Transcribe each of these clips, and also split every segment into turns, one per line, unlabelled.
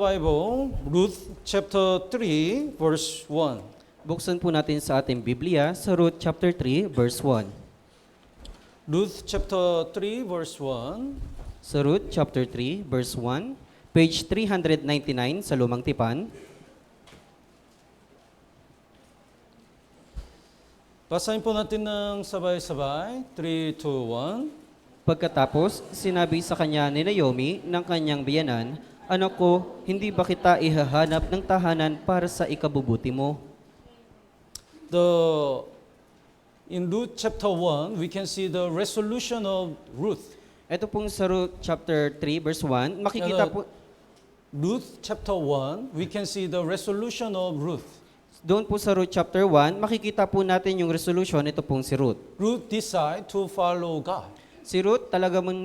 Bible, Ruth chapter 3, verse 1.
Buksan po natin sa ating Biblia sa Ruth chapter 3, verse 1.
Ruth chapter 3, verse 1.
Sa Ruth chapter 3, verse 1, page 399 sa Lumang Tipan.
Basahin po natin ng sabay-sabay. 3, 2, 1.
Pagkatapos, sinabi sa kanya ni Naomi ng kanyang biyanan, "Anak ko, hindi ba kita ihahanap ng tahanan para sa ikabubuti mo?"
In Ruth chapter 1, we can see the resolution of Ruth.
Ito pong sa Ruth chapter 3, verse 1, makikita po,
Ruth chapter 1, we can see the resolution of Ruth.
doon po sa Ruth chapter 1, makikita po natin yung resolution, ito pong si Ruth.
Ruth decide to follow God.
Si Ruth talaga mong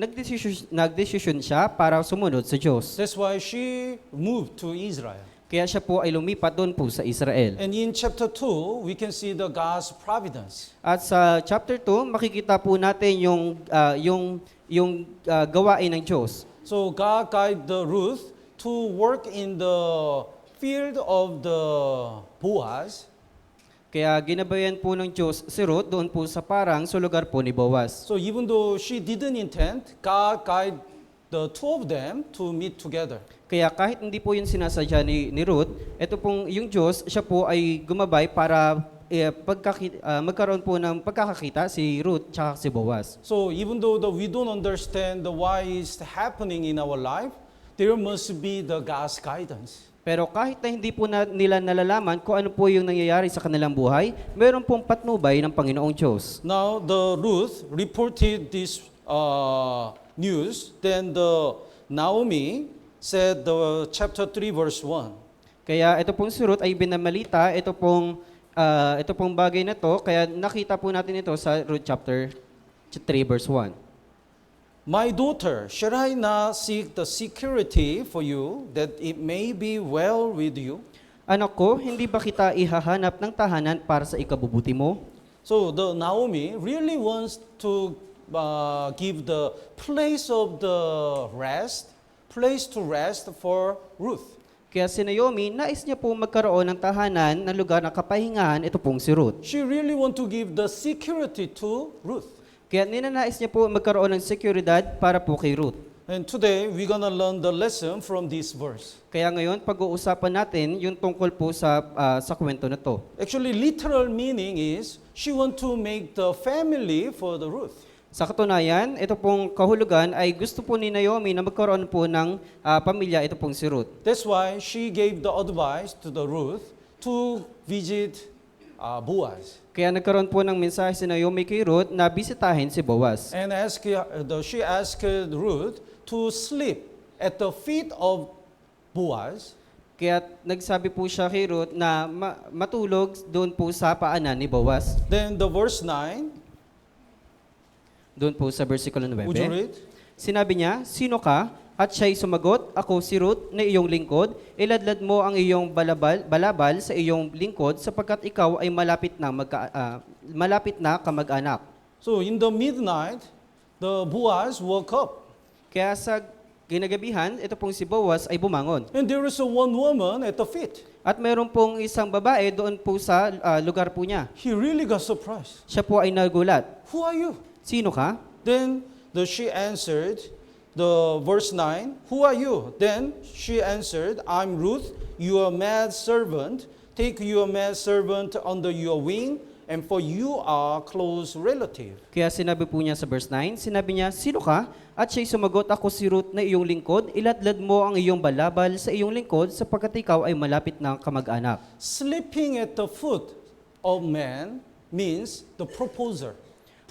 nagdesisyon siya para sumunod sa Diyos.
That's why she moved to Israel.
Kaya siya po ay lumipat doon po sa Israel.
And in chapter 2, we can see the God's providence.
At sa chapter 2, makikita po natin yung gawain ng Diyos.
So God guided the Ruth to work in the field of the Boaz.
Kaya ginabayan po ng Diyos si Ruth doon po sa parang sa lugar po ni Boaz.
So even though she didn't intend, God guided the two of them to meet together.
Kaya kahit hindi po yun sinasadya ni Ruth, ito pong yung Diyos, siya po ay gumabay para magkaroon po ng pagkakakita si Ruth tsaka si Boaz.
So even though we don't understand why it's happening in our life, there must be the God's guidance.
Pero kahit na hindi po nila nalalaman kung ano po yung nangyayari sa kanilang buhay, meron pong patnubay ng Panginoong Diyos.
Now the Ruth reported this news, then the Naomi said the chapter 3 verse 1.
Kaya ito pong si Ruth ay binamalita, ito pong bagay na to, kaya nakita po natin ito sa Ruth chapter 3 verse 1.
My daughter, shall I not seek the security for you, that it may be well with you?
Anak ko, hindi ba kita ihahanap ng tahanan para sa ikabubuti mo?
So the Naomi really wants to give the place to rest for Ruth.
Kaya si Naomi, nais niya po magkaroon ng tahanan na lugar ng kapahingahan, ito pong si Ruth.
She really want to give the security to Ruth.
Kaya ninanais niya po magkaroon ng seguridad para po kay Ruth.
And today, we're gonna learn the lesson from this verse.
Kaya ngayon, pag-uusapan natin yung tungkol po sa kwento na to.
Actually, literal meaning is, she want to make the family for the Ruth.
Sa katunayan, ito pong kahulugan ay gusto po ni Naomi na magkaroon po ng pamilya, ito pong si Ruth.
That's why she gave the advice to the Ruth to visit Boaz.
Kaya nagkaroon po ng mensahe si Naomi kay Ruth na bisitahin si Boaz.
And she asked Ruth to sleep at the feet of Boaz.
Kaya nagsabi po siya kay Ruth na matulog doon po sa paanan ni Boaz.
Then the verse 9,
Doon po sa versikulo 9.
would you read?
Sinabi niya, "Sino ka?" At siya'y sumagot, "Ako si Ruth na iyong lingkod. Iladlad mo ang iyong balabal sa iyong lingkod sapagkat ikaw ay malapit na kamag-anak."
So in the midnight, the Boaz woke up.
Kaya sa ginagabihan, ito pong si Boaz ay bumangon.
And there is one woman at the feet.
At mayroon pong isang babae doon po sa lugar po niya.
He really got surprised.
Siya po ay nagulat.
Who are you?
"Sino ka?"
Then she answered, the verse 9, who are you? Then she answered, I'm Ruth, your maidservant. Take your maidservant under your wing, and for you are close relative.
Kaya sinabi po niya sa verse 9, sinabi niya, "Sino ka?" At siya'y sumagot, "Ako si Ruth na iyong lingkod. Iladlad mo ang iyong balabal sa iyong lingkod sapagkat ikaw ay malapit na kamag-anak."
Sleeping at the foot of man means the proposer.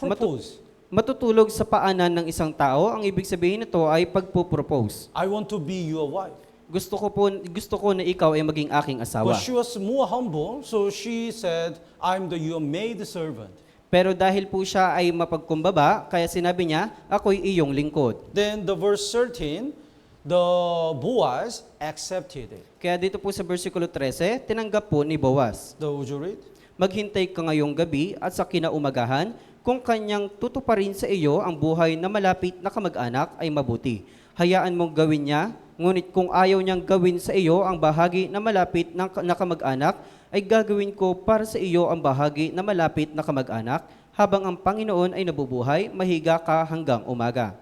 Propose.
Matutulog sa paanan ng isang tao, ang ibig sabihin nito ay pagpo-propose.
I want to be your wife.
Gusto ko na ikaw ay maging aking asawa.
But she was more humble, so she said, I'm your maid servant.
Pero dahil po siya ay mapagkumbaba, kaya sinabi niya, "Ako'y iyong lingkod."
Then the verse 13, the Boaz accepted it.
Kaya dito po sa versikulo 13, tinanggap po ni Boaz.
Would you read?
"Maghintay ka ngayong gabi at sa kinaumagahan, kung kanyang tutuparin sa iyo ang buhay na malapit na kamag-anak ay mabuti. Hayaan mong gawin niya Ngunit kung ayaw niyang gawin sa iyo ang bahagi na malapit na kamag-anak, ay gagawin ko para sa iyo ang bahagi na malapit na kamag-anak, habang ang Panginoon ay nabubuhay, mahiga ka hanggang umaga.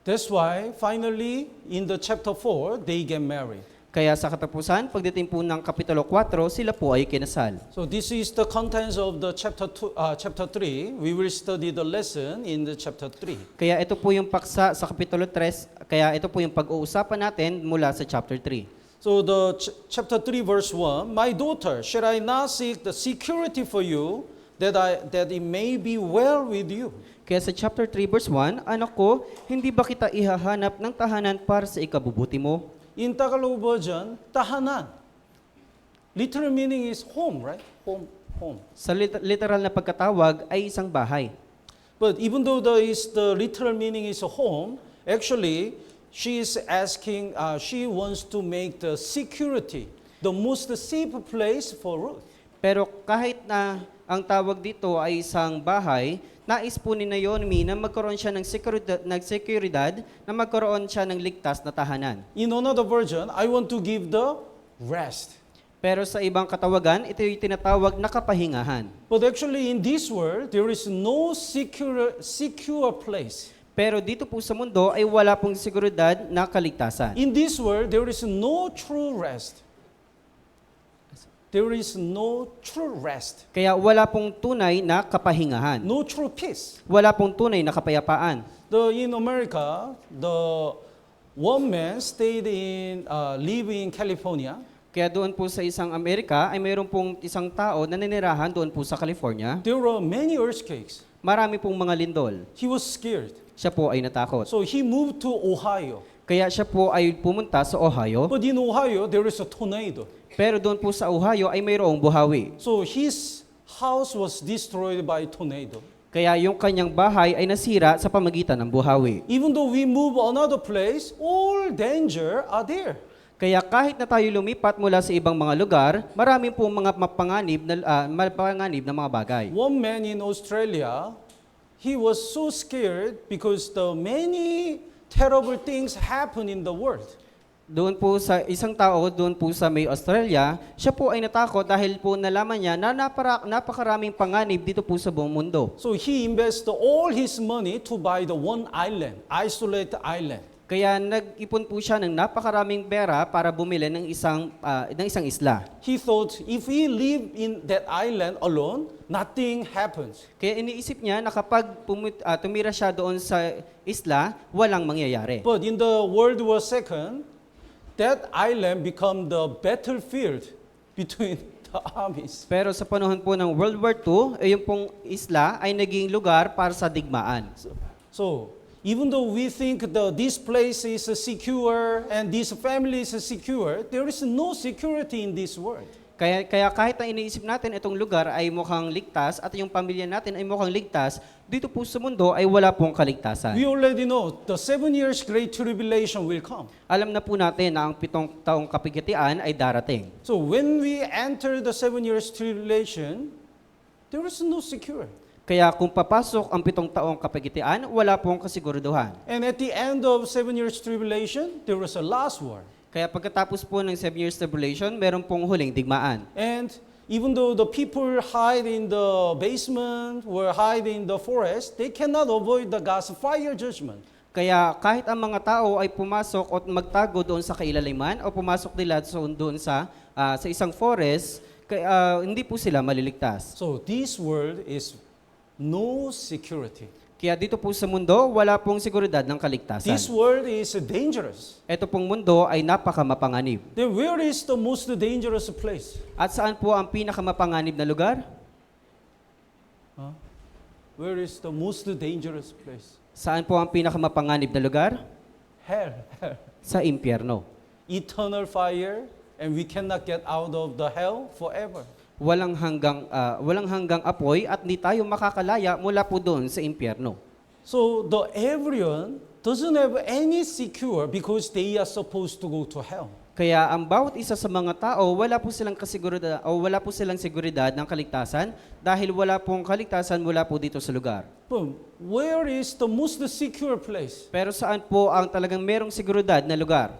That's why, finally, in the chapter 4, they get married.
Kaya sa katapusan, pagdating po ng Kapitulo 4, sila po ay kinasal.
So this is the contents of the chapter 3. We will study the lesson in the chapter 3.
Kaya ito po yung paksa sa Kapitulo 3, kaya ito po yung pag-uusapan natin mula sa chapter 3.
So the chapter 3 verse 1, My daughter, shall I not seek the security for you, that it may be well with you?
Kaya sa chapter 3 verse 1, Anak ko, hindi ba kita ihahanap ng tahanan para sa ikabubuti mo?
In Tagalog version, tahanan. Literal meaning is home, right? Home.
Sa literal na pagkatawag ay isang bahay.
But even though the literal meaning is a home, actually, she is asking, she wants to make the security the most safe place for Ruth.
Pero kahit na ang tawag dito ay isang bahay, nais po ni Naomi na magkaroon siya ng seguridad, na magkaroon siya ng ligtas na tahanan.
In another version, I want to give the rest.
Pero sa ibang katawagan, ito yung tinatawag na kapahingahan.
But actually in this world, there is no secure place.
Pero dito po sa mundo ay wala pong seguridad na kaligtasan.
In this world, there is no true rest. There is no true rest.
Kaya wala pong tunay na kapahingahan.
No true peace.
Wala pong tunay na kapayapaan.
In America, the one man live in California.
Kaya doon po sa isang Amerika ay mayroon pong isang tao na ninirahan doon po sa California.
There were many earthquakes.
Marami pong mga lindol.
He was scared.
Siya po ay natakot.
So he moved to Ohio.
Kaya siya po ay pumunta sa Ohio.
But in Ohio, there is a tornado.
Pero doon po sa Ohio ay mayroong buhawi.
So his house was destroyed by tornado.
Kaya yung kanyang bahay ay nasira sa pamagitan ng buhawi.
Even though we move another place, all danger are there.
Kaya kahit na tayo lumipat mula sa ibang mga lugar, marami pong mga mapanganib na mga bagay.
One man in Australia, he was so scared because the many terrible things happen in the world.
Doon po sa isang tao, doon po sa may Australia, siya po ay natakot dahil po nalaman niya na napakaraming panganib dito po sa buong mundo.
So he invested all his money to buy the one island, isolated island.
Kaya nag-ipon po siya ng napakaraming pera para bumili ng isang isla.
He thought if he live in that island alone, nothing happens.
Kaya iniisip niya na kapag tumira siya doon sa isla, walang mangyayari.
But in the World War II, that island become the battlefield between the armies.
Pero sa panahon po ng World War II, yung pong isla ay naging lugar para sa digmaan.
So even though we think this place is secure and this family is secure, there is no security in this world.
Kaya kahit na iniisip natin itong lugar ay mukhang ligtas at yung pamilya natin ay mukhang ligtas, dito po sa mundo ay wala pong kaligtasan.
We already know the 7 years great tribulation will come.
Alam na po natin na ang 7 taong kapigatian ay darating.
So when we enter the 7 years tribulation, there is no secure.
Kaya kung papasok ang 7 taong kapigatian, wala pong kasiguraduhan.
And at the end of 7 years tribulation, there was a last war.
Kaya pagkatapos po ng 7 years tribulation, meron pong huling digmaan.
And even though the people hide in the basement or hide in the forest, they cannot avoid the God's fire judgment.
Kaya kahit ang mga tao ay pumasok o magtago doon sa kailaliman o pumasok nila doon sa isang forest, hindi po sila maliligtas.
So this world is no security.
Kaya dito po sa mundo, wala pong seguridad ng kaligtasan.
This world is dangerous.
Ito pong mundo ay napakamapanganib.
Then where is the most dangerous place?
At saan po ang pinakamapanganib na lugar?
Where is the most dangerous place?
Saan po ang pinakamapanganib na lugar?
Hell.
Sa impyerno.
Eternal fire, and we cannot get out of the hell forever.
Walang hanggang apoy at hindi tayo makakalaya mula po doon sa impyerno.
So everyone doesn't have any secure because they are supposed to go to hell.
Kaya ang bawat isa sa mga tao, wala po silang kasiguridad o wala po silang seguridad ng kaligtasan dahil wala pong kaligtasan mula po dito sa lugar.
But where is the most secure place?
Pero saan po ang talagang merong seguridad na lugar?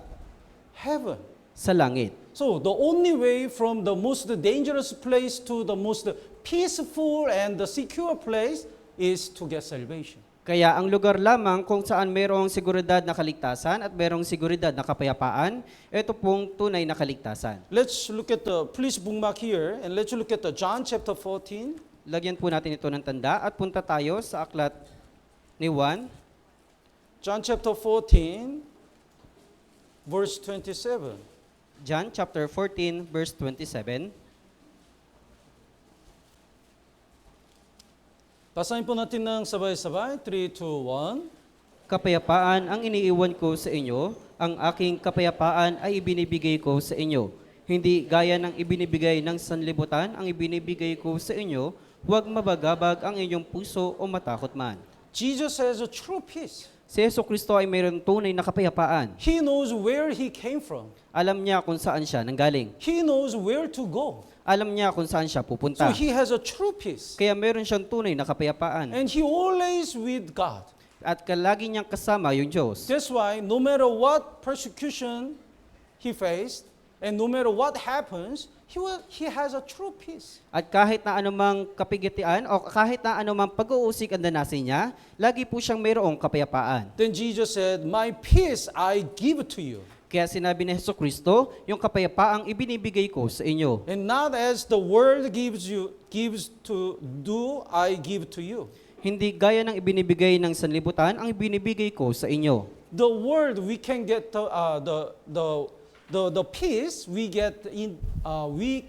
Heaven.
Sa langit.
So the only way from the most dangerous place to the most peaceful and the secure place is to get salvation.
Kaya ang lugar lamang kung saan merong seguridad na kaligtasan at merong seguridad na kapayapaan, ito pong tunay na kaligtasan.
Let's look at please bookmark here and let's look at the John chapter 14.
Lagyan po natin ito ng tanda at punta tayo sa aklat ni Juan,
John chapter 14, verse 27.
John chapter 14 verse 27.
Basahin po natin ng sabay-sabay. 3, 2, 1.
Kapayapaan ang iniiwan ko sa inyo, ang aking kapayapaan ay ibinibigay ko sa inyo. Hindi gaya ng ibinibigay ng sanlibutan ang ibinibigay ko sa inyo, huwag mabagabag ang inyong puso o matakot man.
Jesus has a true peace.
Si Jesucristo ay mayroong tunay na kapayapaan.
He knows where he came from.
Alam niya kung saan siya nanggaling.
He knows where to go.
Alam niya kung saan siya
So
pupunta.
he has a true peace.
Kaya meron siyang tunay na kapayapaan.
And he always with God.
At lagi niyang kasama yung Diyos.
That's why no matter what persecution he faced, and no matter what happens, he has a true peace.
At kahit na anumang kapigitian o kahit na anumang pag-uusig ang danasin niya, lagi po siyang mayroong kapayapaan.
Then Jesus said, "My peace I give to you."
Kaya sinabi ni Jesucristo, yung kapayapaang ibinibigay ko sa inyo.
And not as the world gives to do, I give to you.
Hindi gaya ng ibinibigay ng sanlibutan, ang ibinibigay ko sa inyo.
The world we can get the peace we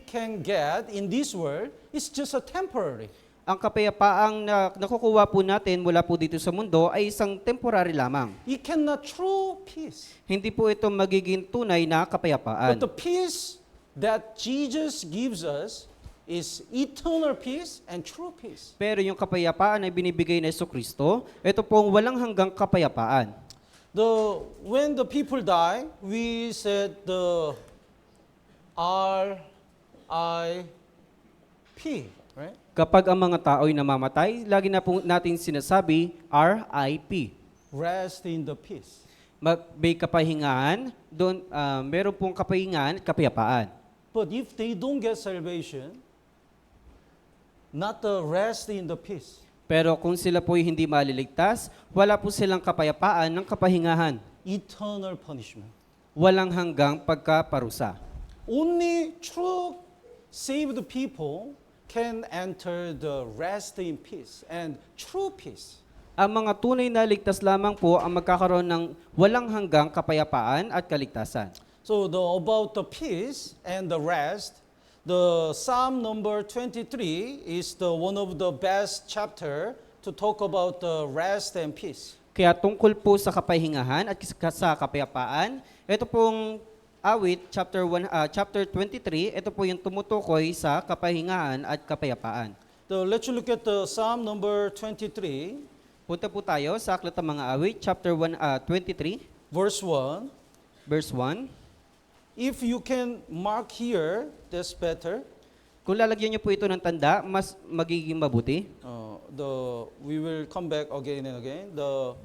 can get in this world is just a temporary.
Ang kapayapaang nakukuha po natin mula po dito sa mundo ay isang temporary lamang.
It cannot true peace.
Hindi po ito magiging tunay na kapayapaan.
But the peace that Jesus gives us is eternal peace and true peace.
Pero yung kapayapaan na binibigay ni Jesucristo, ito pong walang hanggang kapayapaan.
When the people die, we said the R.I.P., right?
Kapag ang mga tao'y namamatay, lagi na po natin sinasabi, RIP.
Rest in the peace.
May kapahingahan, doon, meron pong kapahingahan at kapayapaan.
But if they don't get salvation, not the rest in the peace.
Pero kung sila po'y hindi maliligtas, wala po silang kapayapaan ng kapahingahan.
Eternal punishment.
Walang hanggang pagkaparusa.
Only true saved people can enter the rest in peace and true peace.
Ang mga tunay na ligtas lamang po ang magkakaroon ng walang hanggang kapayapaan at kaligtasan.
So about the peace and the rest, the Psalm number 23 is the one of the best chapter to talk about the rest and peace.
Kaya tungkol po sa kapahingahan at sa kapayapaan, ito pong awit, chapter 23, ito po yung tumutukoy sa kapahingahan at kapayapaan.
Let's look at the Psalm number 23,
Punta po tayo sa aklat ng mga awit, chapter 23,
verse 1.
verse 1.
If you can mark here, that's better.
Kung lalagyan niyo po ito ng tanda, mas magiging mabuti.
We will come back again and again. The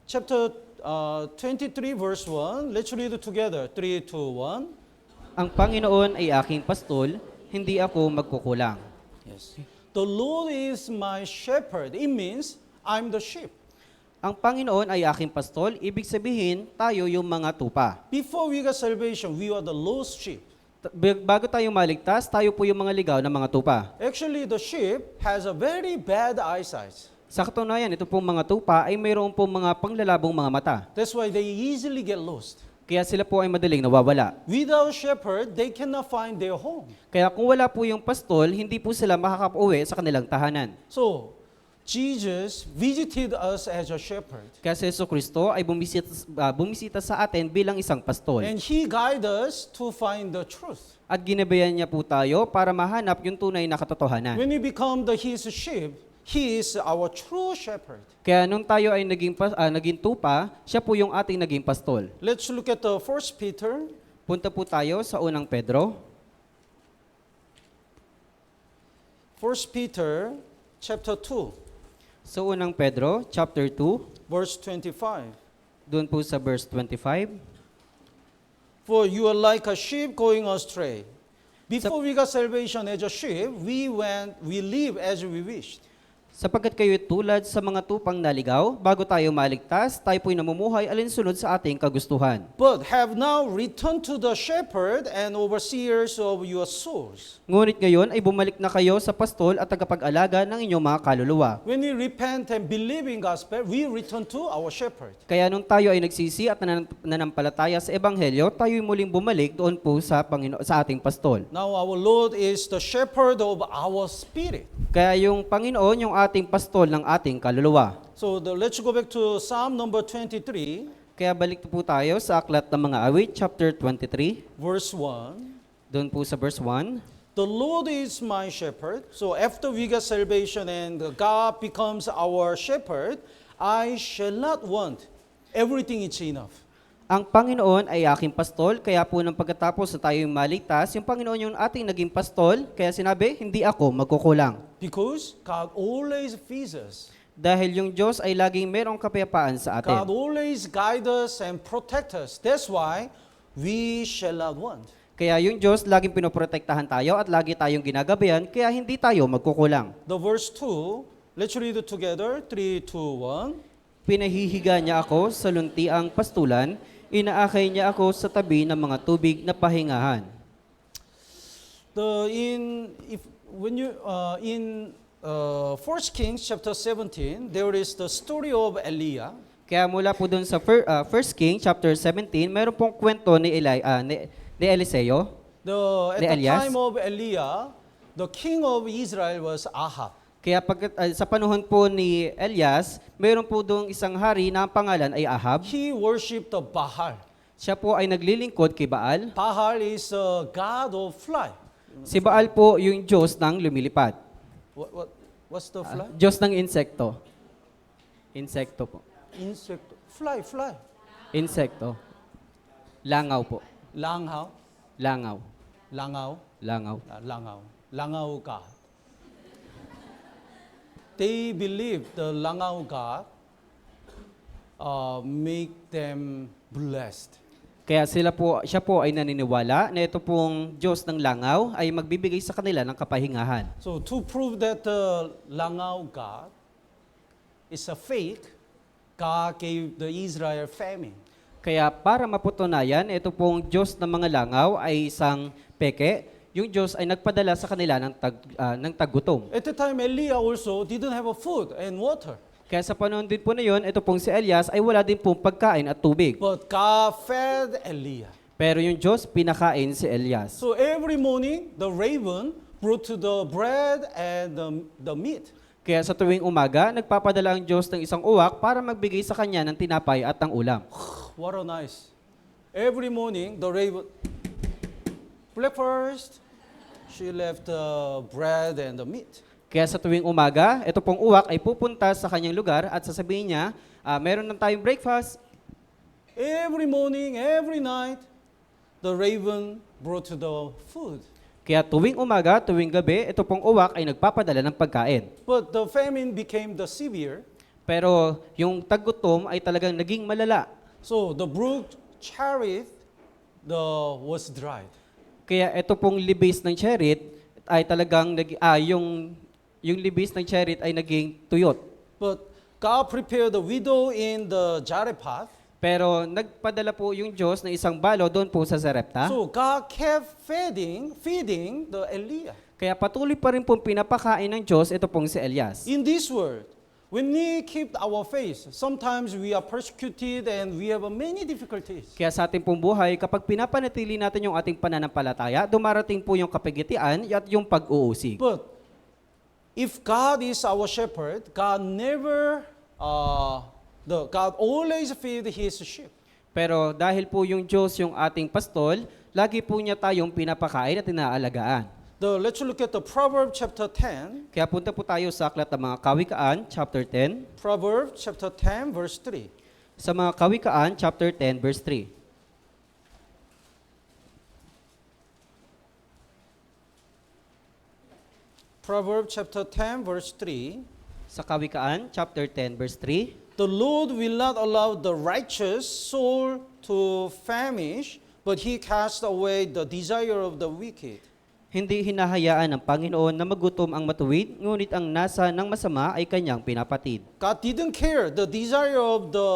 chapter 23 verse 1. Let's read it together. 3, 2, 1.
Ang Panginoon ay aking pastol, hindi ako magkukulang.
Yes. The Lord is my shepherd. It means I'm the sheep.
Ang Panginoon ay aking pastol, ibig sabihin, tayo yung mga tupa.
Before we got salvation, we are the lost sheep.
Bago tayo maligtas, tayo po yung mga ligaw na mga tupa.
Actually, the sheep has a very bad eyesight.
Sa katunayan, ito pong mga tupa ay mayroon pong mga panglalabong mga mata.
That's why they easily get lost.
Kaya sila po ay madaling nawawala.
Without shepherd, they cannot find their home.
Kaya kung wala po yung pastol, hindi po sila makakauwi sa kanilang tahanan.
So, Jesus visited us as a shepherd.
Kaya si Jesucristo ay bumisita sa atin bilang isang pastol.
And He guides us to find the truth.
At ginabayan niya po tayo para mahanap yung tunay na katotohanan.
When we become His sheep, He is our true shepherd.
Kaya nung tayo ay naging tupa, siya po yung ating naging pastol.
Let's look at the 1 Peter.
Punta po tayo sa unang Pedro.
1 Peter chapter 2,
Sa unang Pedro, chapter 2,
verse 25.
doon po sa verse 25.
For you are like a sheep going astray. Before we got salvation as a sheep, we live as we wished.
Sapagkat kayo'y tulad sa mga tupang naligaw, bago tayo maligtas, tayo po'y namumuhay alinsunod sa ating kagustuhan.
But have now returned to the shepherd and overseers of your souls.
Ngunit ngayon ay bumalik na kayo sa pastol at tagapag-alaga ng inyong mga kaluluwa.
When we repent and believe in gospel, we return to our shepherd.
Kaya nung tayo ay nagsisi at nanampalataya sa Ebanghelyo, tayo'y muling bumalik doon po sa sa ating pastol.
Now our Lord is the shepherd of our spirit.
Kaya yung Panginoon, yung ating pastol ng ating kaluluwa.
So let's go back to Psalm number 23,
Kaya balik po tayo sa Aklat ng Mga Awit, chapter 23,
verse 1.
doon po sa verse 1.
The Lord is my shepherd. So after we get salvation and God becomes our shepherd, I shall not want. Everything is enough.
Ang Panginoon ay aking pastol, kaya po nang pagkatapos na tayo'y maligtas, yung Panginoon yung ating naging pastol, kaya sinabi, hindi ako magkukulang.
Because God always feeds us.
Dahil yung Diyos ay laging merong kapayapaan sa
God
atin.
always guides us and protects us. That's why we shall not want.
Kaya yung Diyos laging pinoprotektahan tayo at lagi tayong ginagabayan, kaya hindi tayo magkukulang.
The verse 2, let's read it together. 3, 2, 1.
Pinahihiga niya ako sa luntiang pastulan, inaakay niya ako sa tabi ng mga tubig na pahingahan.
In 1 Kings chapter 17, there is the story of Eliah.
Kaya mula po dun sa 1 King chapter 17, meron pong kwento ni Eliseo.
At
Ni
the
Elias.
time of Eliah, the king of Israel was Ahab.
Kaya sa panahon po ni Elias, meron po doong isang hari na ang pangalan ay Ahab.
He worshipped the Baal.
Siya po ay naglilingkod kay Baal.
Baal is a god of fly.
Si Baal po yung Diyos ng lumilipad.
What's the fly?
Diyos ng insekto. Insekto po.
Insect. Fly.
Insekto. Langaw po.
Langaw.
Langaw.
Langaw.
Langaw.
Langaw. Langaw god. They believe the Langaw god make them blessed.
Kaya siya po ay naniniwala na ito pong Diyos ng langaw ay magbibigay sa kanila ng kapahingahan.
So to prove that the Langaw god is a fake, God gave the Israel famine.
Kaya para mapatunayan, ito pong Diyos ng mga langaw ay isang peke, yung Diyos ay nagpadala sa kanila ng taggutom.
At the time, Eliah also didn't have a food and water.
Kaya sa panahon din po na yun, ito pong si Elias ay wala din pong pagkain at tubig.
But God fed Eliah.
Pero yung Diyos, pinakain si Elias.
So every morning, the raven brought to the bread and the meat.
Kaya sa tuwing umaga, nagpapadala ang Diyos ng isang uwak para magbigay sa kanya ng tinapay at ng ulam.
What a nice. Every morning, the raven, breakfast, she left the bread and the meat.
Kaya sa tuwing umaga, ito pong uwak ay pupunta sa kanyang lugar at sasabihin niya, meron na tayong breakfast.
Every morning, every night, the raven brought to the food.
Kaya tuwing umaga, tuwing gabi, ito pong uwak ay nagpapadala ng pagkain.
But the famine became the severe.
Pero yung taggutom ay talagang naging malala.
So the brook Cherith was dried.
Kaya ito pong libis ng Cherith ay talagang yung libis ng Cherith ay naging tuyot.
But God prepared the widow in the Zarephath.
Pero nagpadala po yung Diyos ng isang balo doon po sa Zarepta.
So God kept feeding the Eliah.
Kaya patuloy pa rin pong pinapakain ng Diyos ito pong si Elias.
In this world, when we keep our faith, sometimes we are persecuted and we have many difficulties.
Kaya sa ating pong buhay, kapag pinapanatili natin yung ating pananampalataya, dumarating po yung kapigitian at yung pag-uusig.
But if God is our shepherd, God always feed His sheep.
Pero dahil po yung Diyos yung ating pastol, lagi po niya tayong pinapakain at inaalagaan.
Let's look at the Proverbs chapter 10.
Kaya punta po tayo sa Aklat ng mga Kawikaan, chapter 10.
Proverbs chapter 10, verse 3.
Sa mga Kawikaan, chapter 10, verse 3.
Proverbs chapter 10, verse 3.
Sa Kawikaan, chapter 10, verse 3,
The Lord will not allow the righteous soul to famish, but He casts away the desire of the wicked.
hindi hinahayaan ng Panginoon na magutom ang matuwid, ngunit ang nasa ng masama ay kanyang pinapatid.
God didn't care the desire of the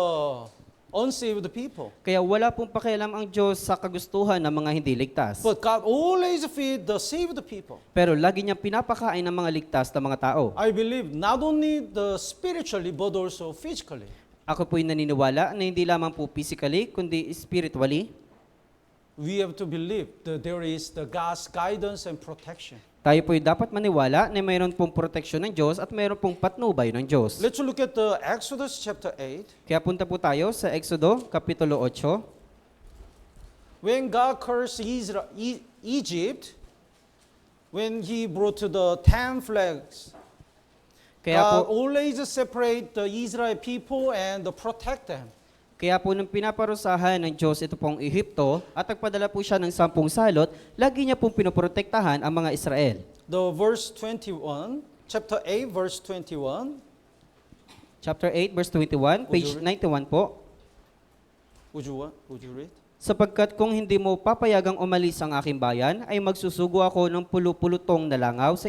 unsaved people.
Kaya wala pong pakialam ang Diyos sa kagustuhan ng mga hindi ligtas.
But God always feed the saved people.
Pero lagi niyang pinapakain ng mga ligtas na mga tao.
I believe not only the spiritually but also physically.
Ako po'y naniniwala na hindi lamang po physically, kundi spiritually.
We have to believe that there is the God's guidance and protection.
Tayo po'y dapat maniwala na mayroon pong proteksyon ng Diyos at mayroon pong patnubay ng Diyos.
Let's look at the Exodus chapter 8.
Kaya punta po tayo sa Exodo, Kapitulo 8.
When God cursed Egypt, when He brought to the 10 flags,
Kaya
God
po,
always separate the Israel people and protect them.
kaya po nung pinaparusahan ng Diyos ito pong Ehipto at nagpadala po siya ng 10 salot, lagi niya pong pinoprotektahan ang mga Israel.
The verse 21, chapter 8, verse 21.
Chapter 8, verse 21, page 91 po.
Would you read?
Sapagkat kung hindi mo papayagang umalis ang aking bayan, ay magsusugo ako ng pulupulutong na langaw sa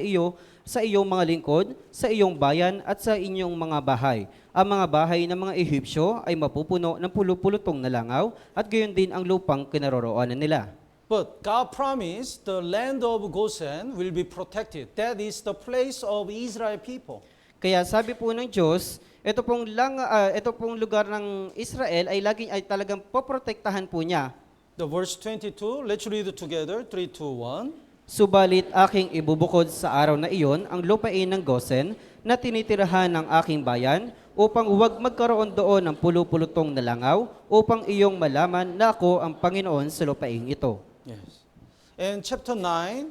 iyong mga lingkod, sa iyong bayan at sa inyong mga bahay. Ang mga bahay ng mga Ehipsyo ay mapupuno ng pulupulutong na langaw at gayon din ang lupang kinaroroonan nila.
But God promised the land of Goshen will be protected. That is the place of Israel people.
Kaya sabi po ng Diyos, ito pong lugar ng Israel ay talagang poprotektahan po niya.
The verse 22, let's read it together. 3, 2, 1.
Subalit aking ibubukod sa araw na iyon ang lupain ng Gosen na tinitirahan ng aking bayan upang huwag magkaroon doon ng pulupulutong na langaw upang iyong malaman na ako ang Panginoon sa lupain ito.
Yes. And chapter 9,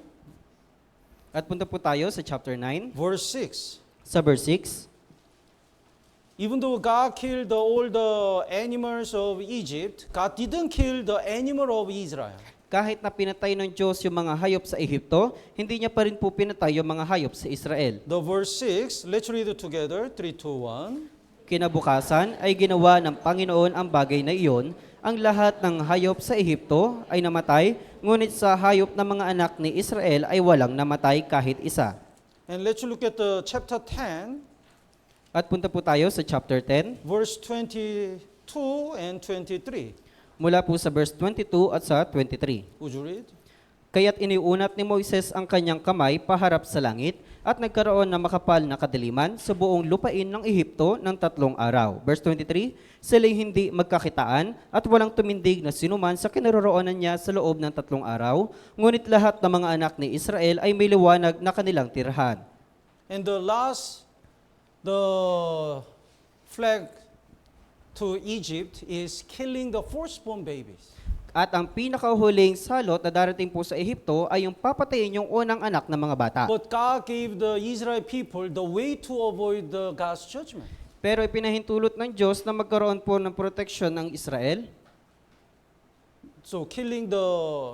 At punta po tayo sa chapter 9,
verse 6.
sa verse 6.
Even though God killed all the animals of Egypt, God didn't kill the animal of Israel.
Kahit na pinatay ng Diyos yung mga hayop sa Ehipto, hindi niya pa rin po pinatay yung mga hayop sa Israel.
The verse 6, let's read it together. 3, 2, 1.
Kinabukasan ay ginawa ng Panginoon ang bagay na iyon. Ang lahat ng hayop sa Ehipto ay namatay, ngunit sa hayop ng mga anak ni Israel ay walang namatay kahit isa.
And let's look at the chapter 10,
At punta po tayo sa chapter 10,
verse 22 and 23.
mula po sa verse 22 at sa 23.
Would you read?
Kaya't iniunat ni Moises ang kanyang kamay paharap sa langit at nagkaroon ng makapal na kadiliman sa buong lupain ng Ehipto ng 3 araw. Verse 23, sila'y hindi magkakitaan at walang tumindig na sinuman sa kinaroroonan niya sa loob ng 3 araw, ngunit lahat ng mga anak ni Israel ay may liwanag na kanilang tirahan.
And the flag to Egypt is killing the firstborn babies.
At ang pinakahuling salot na darating po sa Ehipto ay yung papatayin yung unang anak ng mga bata.
But God gave the Israel people the way to avoid the God's judgment.
Pero ipinahintulot ng Diyos na magkaroon po ng proteksyon ng Israel.
So killing the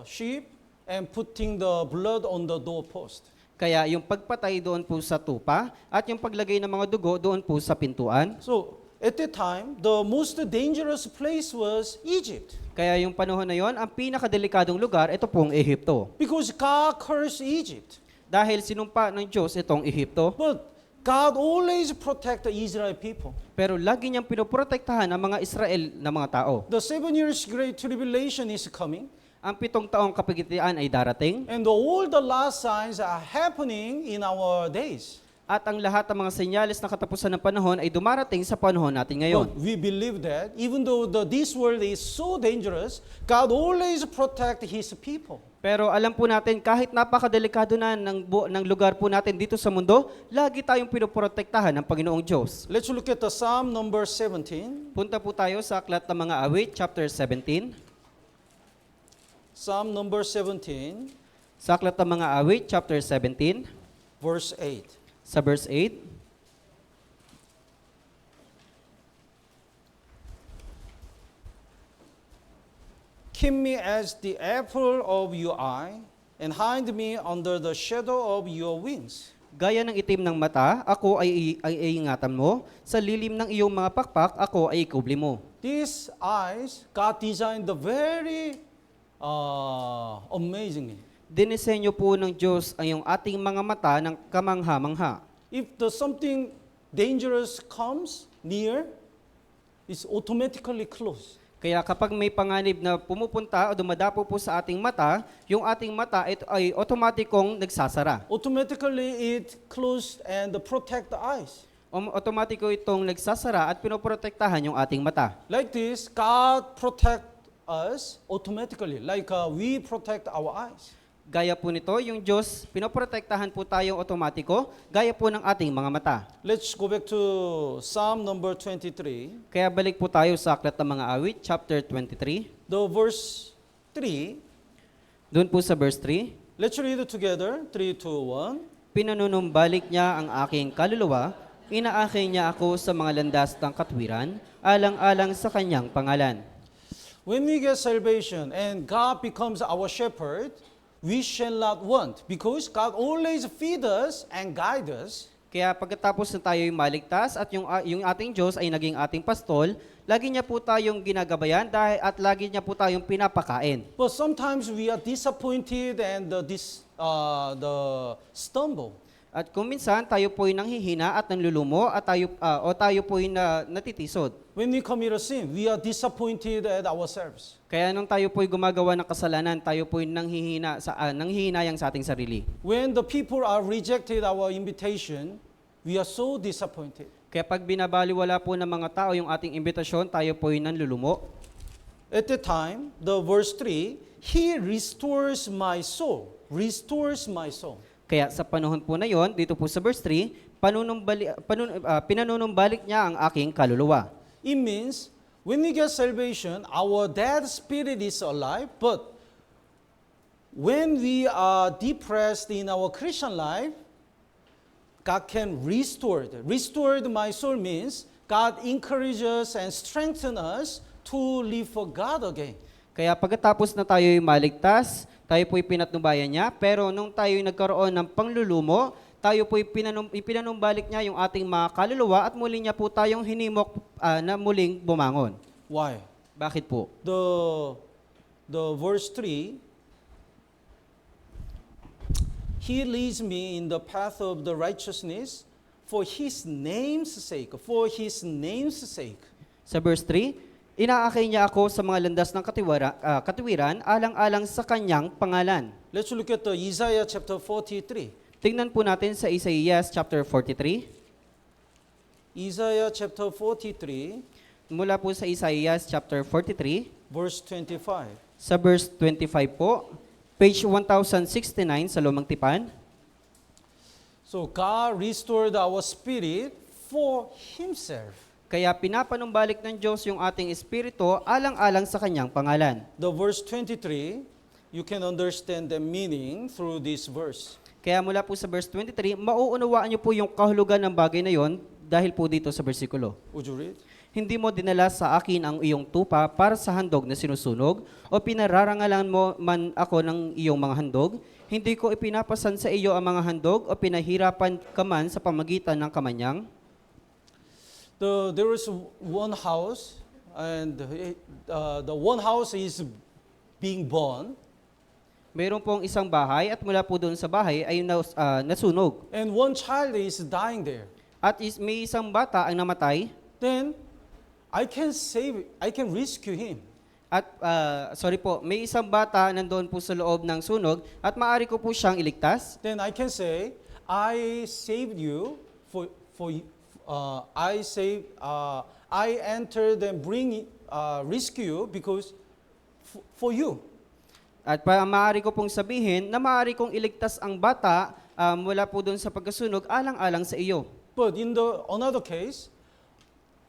sheep and putting the blood on the doorpost.
Kaya yung pagpatay doon po sa tupa at yung paglagay ng mga dugo doon po sa pintuan.
So at that time, the most dangerous place was Egypt.
Kaya yung panahon na yon, ang pinakadelikadong lugar, ito pong Ehipto.
Because God cursed Egypt.
Dahil sinumpa ng Diyos itong Ehipto,
But God always protect the Israel people.
pero lagi niyang pinoprotektahan ang mga Israel na mga tao.
The 7 years great tribulation is coming.
Ang 7 taong kapagitian ay darating,
And all the last signs are happening in our days.
at ang lahat ng mga senyales na katapusan ng panahon ay dumarating sa panahon natin ngayon.
But we believe that even though this world is so dangerous, God always protect His people.
Pero alam po natin, kahit napakadelikado na ng lugar po natin dito sa mundo, lagi tayong pinoprotektahan ng Panginoong Diyos.
Let's look at the Psalm number 17.
Punta po tayo sa Aklat ng mga Awit, chapter 17.
Psalm number 17,
Sa Aklat ng mga Awit, chapter 17,
verse 8.
sa verse 8.
Keep me as the apple of your eye, and hide me under the shadow of your wings.
Gaya ng itim ng mata, ako ay ingatan mo. Sa lilim ng iyong mga pakpak, ako ay ikubli mo.
These eyes, God designed the very amazingly.
Dinisenyo po ng Diyos ang yung ating mga mata ng kamangha-mangha.
If the something dangerous comes near, it's automatically closed.
Kaya kapag may panganib na pumupunta o dumadapo po sa ating mata, yung ating mata ay otomatikong nagsasara.
Automatically it closed and protect the eyes.
Otomatiko itong nagsasara at pinoprotektahan yung ating mata.
Like this, God protect us automatically, like we protect our eyes.
Gaya po nito, yung Diyos, pinoprotektahan po tayong otomatiko, gaya po ng ating mga mata.
Let's go back to Psalm number 23.
Kaya balik po tayo sa Aklat ng Mga Awit, chapter 23.
The verse 3.
Doon po sa verse 3,
Let's read it together. 3, 2, 1.
Pinanunumbalik niya ang aking kaluluwa, inaakay niya ako sa mga landas ng katwiran, alang-alang sa kanyang pangalan.
When we get salvation and God becomes our shepherd, we shall not want because God always feed us and guide us.
Kaya pagkatapos na tayo'y maligtas at yung ating Diyos ay naging ating pastol, lagi niya po tayong ginagabayan at lagi niya po tayong pinapakain.
But sometimes we are disappointed and the stumble.
At kung minsan tayo po'y nanghihina at nanlulumo at tayo po'y natitisod.
When we commit a sin, we are disappointed at ourselves.
Kaya nung tayo po'y gumagawa ng kasalanan, tayo po'y nanghihinayang sa ating sarili.
When the people are rejected our invitation, we are so disappointed.
Kaya pag binabaliwala po ng mga tao yung ating imbitasyon, tayo po'y nanlulumo.
At the time, the verse 3, He restores my soul. Restores my soul.
Kaya sa panahon po na yon, dito po sa verse 3, pinanunumbalik niya ang aking kaluluwa.
It means, when we get salvation, our dead spirit is alive, but when we are depressed in our Christian life, God can restore it. Restored my soul means God encourages and strengthens us to live for God again.
Kaya pagkatapos na tayo'y maligtas, tayo po'y pinatnubayan niya, pero nung tayo'y nagkaroon ng panglulumo, tayo po'y ipinanumbalik niya yung ating mga kaluluwa at muli niya po tayong hinimok na muling bumangon.
Why?
Bakit po?
The verse 3, He leads me in the path of the righteousness for His name's sake. For His name's sake.
Sa verse 3, inaakay niya ako sa mga landas ng katuwiran, alang-alang sa kanyang pangalan.
Let's look at the Isaiah chapter 43.
Tingnan po natin sa Isaías chapter 43.
Isaiah chapter 43,
Mula po sa Isaías chapter 43,
verse 25.
sa verse 25 po, page 1069 sa Lumang Tipan.
So God restored our spirit for Himself.
Kaya pinapanumbalik ng Diyos yung ating espiritu alang-alang sa kanyang pangalan.
The verse 23, you can understand the meaning through this verse.
Kaya mula po sa verse 23, mauunawaan niyo po yung kahulugan ng bagay na yon dahil po dito sa bersikulo.
Would you read?
Hindi mo dinala sa akin ang iyong tupa para sa handog na sinusunog o pinararangalan mo man ako ng iyong mga handog. Hindi ko ipinapasan sa iyo ang mga handog o pinahirapan ka man sa pamagitan ng kamanyang.
There is one house and the one house is being burned.
Mayroon pong isang bahay at mula po doon sa bahay ay nasunog.
And one child is dying there.
At may isang bata ang namatay.
Then I can rescue him.
At may isang bata nandoon po sa loob ng sunog at maaari ko po siyang iligtas.
Then I can say, I saved you I entered and rescue you because for you.
At maaari ko pong sabihin na maaari kong iligtas ang bata mula po doon sa pagkasunog alang-alang sa iyo.
But in another case,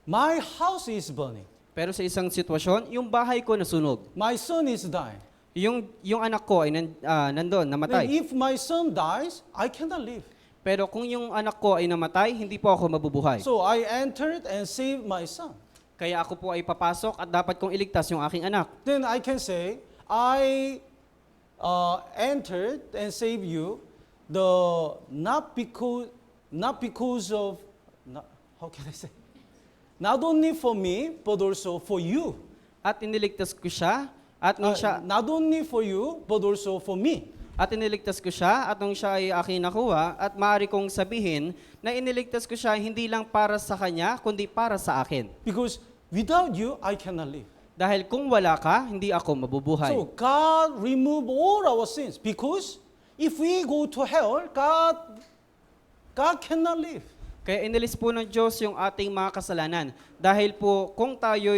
my house is burning.
Pero sa isang sitwasyon, yung bahay ko nasunog.
My son is dying.
Yung anak ko ay nandoon,
Then
namatay.
if my son dies, I cannot live.
Pero kung yung anak ko ay namatay, hindi po ako mabubuhay.
So I entered and saved my son.
Kaya ako po ay papasok at dapat kong iligtas yung aking anak.
Then I can say, I entered and saved you not because of, how can I say? Not only for me, but also for you.
At iniligtas ko siya, at nung siya
Not only for you, but also for me.
At iniligtas ko siya at nung siya ay aking nakuha at maaari kong sabihin na iniligtas ko siya hindi lang para sa kanya kundi para sa akin.
Because without you, I cannot live.
Dahil kung wala ka, hindi ako mabubuhay.
So God remove all our sins. Because if we go to hell, God cannot live.
Kaya inilis po ng Diyos yung ating mga kasalanan. Dahil po kung tayo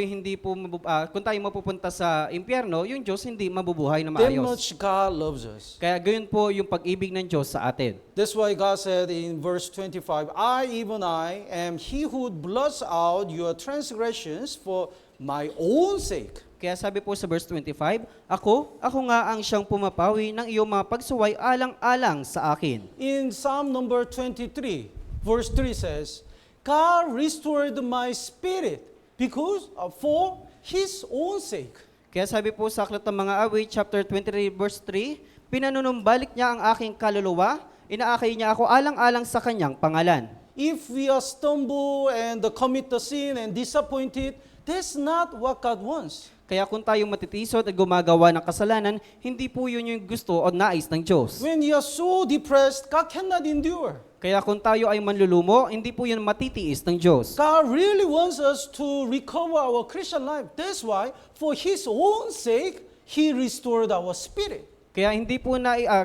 kung tayo mapupunta sa impyerno, yung Diyos hindi mabubuhay na
That
maayos.
much God loves us.
Kaya gayon po yung pag-ibig ng Diyos sa atin.
That's why God said in verse 25, even I, am he who blots out your transgressions for my own sake.
Kaya sabi po sa verse 25, ako nga ang siyang pumapawi ng iyong mga pagsuway alang-alang sa akin.
In Psalm number 23, verse 3 says, God restored my spirit because for his own sake.
Kaya sabi po sa Aklat ng Mga Awit, chapter 23, verse 3, pinanunumbalik niya ang aking kaluluwa, inaakay niya ako alang-alang sa kanyang pangalan.
If we are stumble and commit the sin and disappointed, that's not what God wants.
Kaya kung tayong matitisod at gumagawa ng kasalanan, hindi po yun yung gusto o nais ng Diyos.
When you are so depressed, God cannot endure.
Kaya kung tayo ay manlulumo, hindi po yun matitiis ng Diyos.
God really wants us to recover our Christian life. That's why, for his own sake, he restored our spirit.
Kaya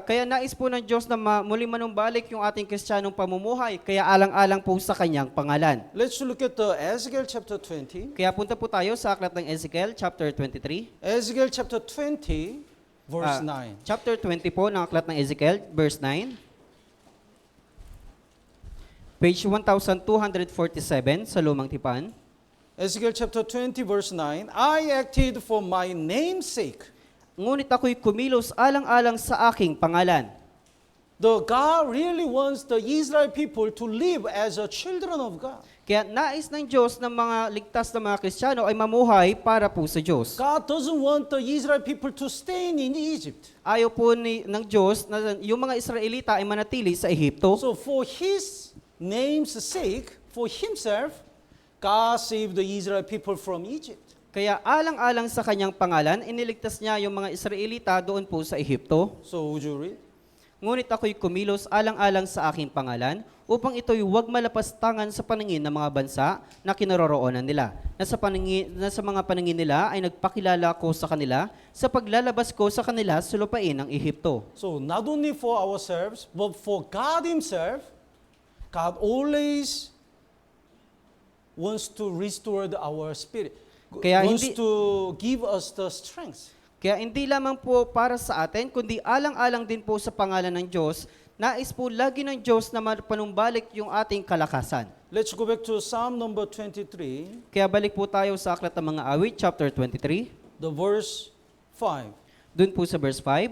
kaya nais po ng Diyos na muli manumbalik yung ating Kristiyanong pamumuhay. Kaya alang-alang po sa kanyang pangalan.
Let's look at the Ezekiel chapter 20.
Kaya punta po tayo sa Aklat ng Ezekiel, chapter 23.
Ezekiel chapter 20, verse 9.
Chapter 20 po ng Aklat ng Ezekiel, verse 9. Page 1247 sa Lumang Tipan.
Ezekiel chapter 20, verse 9. I acted for my name's sake.
Ngunit ako'y kumilos alang-alang sa aking pangalan.
The God really wants the Israel people to live as a children of God.
Kaya nais ng Diyos ng mga ligtas na mga Kristiyano ay mamuhay para po sa Diyos.
God doesn't want the Israel people to stay in Egypt.
Ayaw po ng Diyos na yung mga Israelita ay manatili sa Ehipto.
So for his name's sake, for himself, God saved the Israel people from Egypt.
Kaya alang-alang sa kanyang pangalan, iniligtas niya yung mga Israelita doon po sa Ehipto.
So would you read?
Ngunit ako'y kumilos alang-alang sa aking pangalan upang ito'y huwag malapastangan sa paningin ng mga bansa na kinaroroonan nila. Na sa mga paningin nila ay nagpakilala ko sa kanila sa paglalabas ko sa kanila sa lupain ng Ehipto.
So not only for ourselves, but for God himself, God always wants to restore our spirit.
Kaya
Wants to give us the strength.
Kaya hindi lamang po para sa atin, kundi alang-alang din po sa pangalan ng Diyos, nais po lagi ng Diyos na mapanumbalik yung ating kalakasan.
Let's go back to Psalm number 23,
Kaya balik po tayo sa Aklat ng Mga Awit, chapter 23,
the verse 5.
dun po sa verse 5.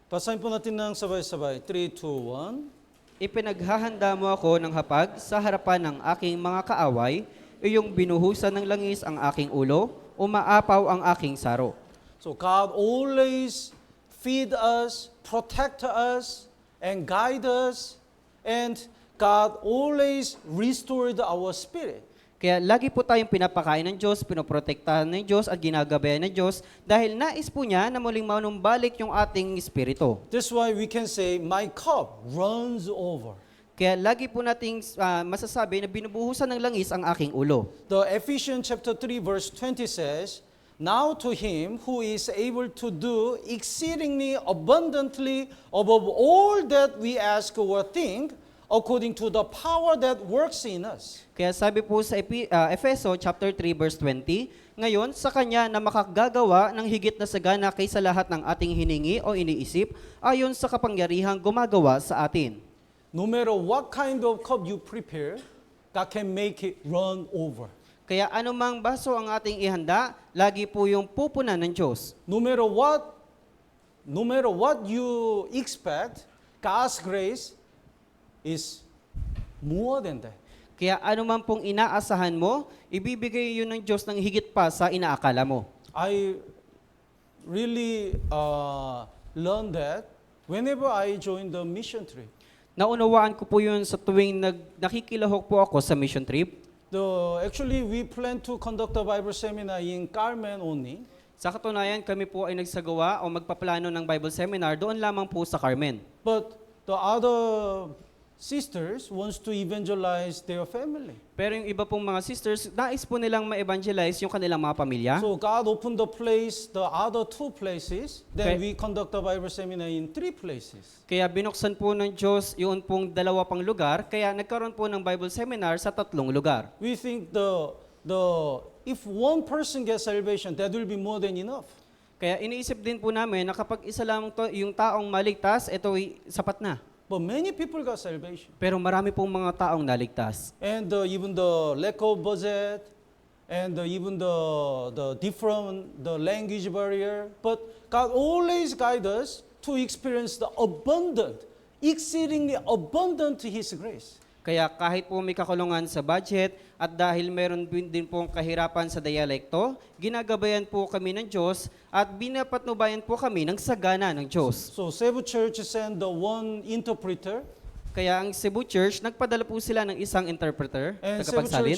Basahin po natin ng sabay-sabay. 3, 2, 1.
Ipinaghahanda mo ako ng hapag sa harapan ng aking mga kaaway, iyong binuhusan ng langis ang aking ulo, umaapaw ang aking saro.
So God always feed us, protect us, and guide us, and God always restored our spirit.
Kaya lagi po tayong pinapakain ng Diyos, pinoprotektahan ng Diyos at ginagabayan ng Diyos dahil nais po niya na muling manumbalik yung ating espiritu.
That's why we can say, my cup runs over.
Kaya lagi po nating masasabi na binubuhusan ng langis ang aking ulo.
The Ephesians chapter 3 verse 20 says, now to him who is able to do exceedingly abundantly above all that we ask or think, according to the power that works in us.
Kaya sabi po sa Efeso chapter 3 verse 20, ngayon sa kanya na makagagawa ng higit na sagana kaysa lahat ng ating hiningi o iniisip ayon sa kapangyarihang gumagawa sa atin.
No matter what kind of cup you prepare, God can make it run over.
Kaya anumang baso ang ating ihanda, lagi po yung pupunan ng Diyos.
No matter what you expect, God's grace is more than that.
Kaya anuman pong inaasahan mo, ibibigay yun ng Diyos ng higit pa sa inaakala mo.
really learned that whenever I joined the mission trip.
Naunawaan ko po yun sa tuwing nakikilahok po ako sa mission trip.
Actually, we plan to conduct a Bible seminar in Carmen only.
Sa katunayan, kami po ay nagsagawa o magpaplano ng Bible seminar doon lamang po sa Carmen.
But the other sisters wants to evangelize their family.
Pero yung iba pong mga sisters, nais po nilang ma-evangelize yung kanilang mga pamilya.
So God opened the other two places. Then
Okay.
we conduct a Bible seminar in 3 places.
Kaya binuksan po ng Diyos yun pong 2 pang lugar, kaya nagkaroon po ng Bible seminar sa 3 lugar.
We think if one person gets salvation, that will be more than enough.
Kaya iniisip din po namin na kapag isa lang to, yung taong maligtas, ito ay sapat na.
But many people got salvation.
Pero marami pong mga taong naligtas.
And even the lack of budget, and even the different the language barrier. But God always guides us to experience the abundant, exceedingly abundant His grace.
Kaya kahit po may kakulungan sa budget at dahil meron din pong kahirapan sa dialekto, ginagabayan po kami ng Diyos at binapatnubayan po kami ng sagana ng Diyos.
So Cebu Church sent the one interpreter,
Kaya ang Cebu Church, nagpadala po sila ng isang interpreter,
and Cebu Church
tagapagsalin.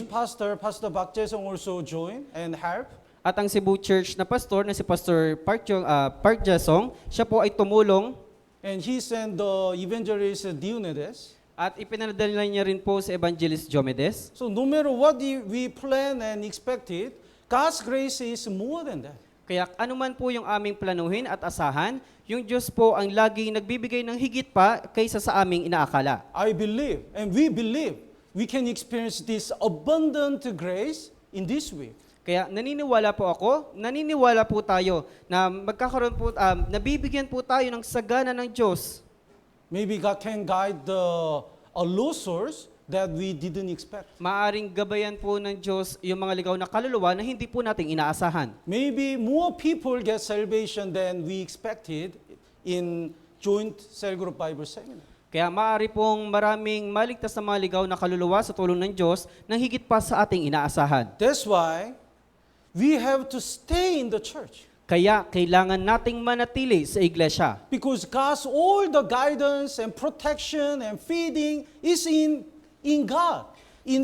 Pastor Bak Jae-sung also joined and help.
At ang Cebu Church na pastor na si Pastor Park Jasong, siya po ay tumulong
And he sent the evangelist Diomedes.
at ipinadala niya rin po sa Evangelist Diomedes.
So no matter what we plan and expected, God's grace is more than that.
Kaya anuman po yung aming planuhin at asahan, yung Diyos po ang laging nagbibigay ng higit pa kaysa sa aming inaakala.
I believe, and we believe, we can experience this abundant grace in this way.
Kaya naniniwala po tayo na magkakaroon po, nabibigyan po tayo ng sagana ng Diyos.
Maybe God can guide a lost source that we didn't expect.
Maaring gabayan po ng Diyos yung mga ligaw na kaluluwa na hindi po nating inaasahan.
Maybe more people get salvation than we expected in joint cell group Bible seminar.
Kaya maaari pong maraming maligtas na mga ligaw na kaluluwa sa tulong ng Diyos nang higit pa sa ating inaasahan.
That's why we have to stay in the church.
Kaya kailangan nating manatili sa iglesia.
Because God's all the guidance and protection and feeding is in God, in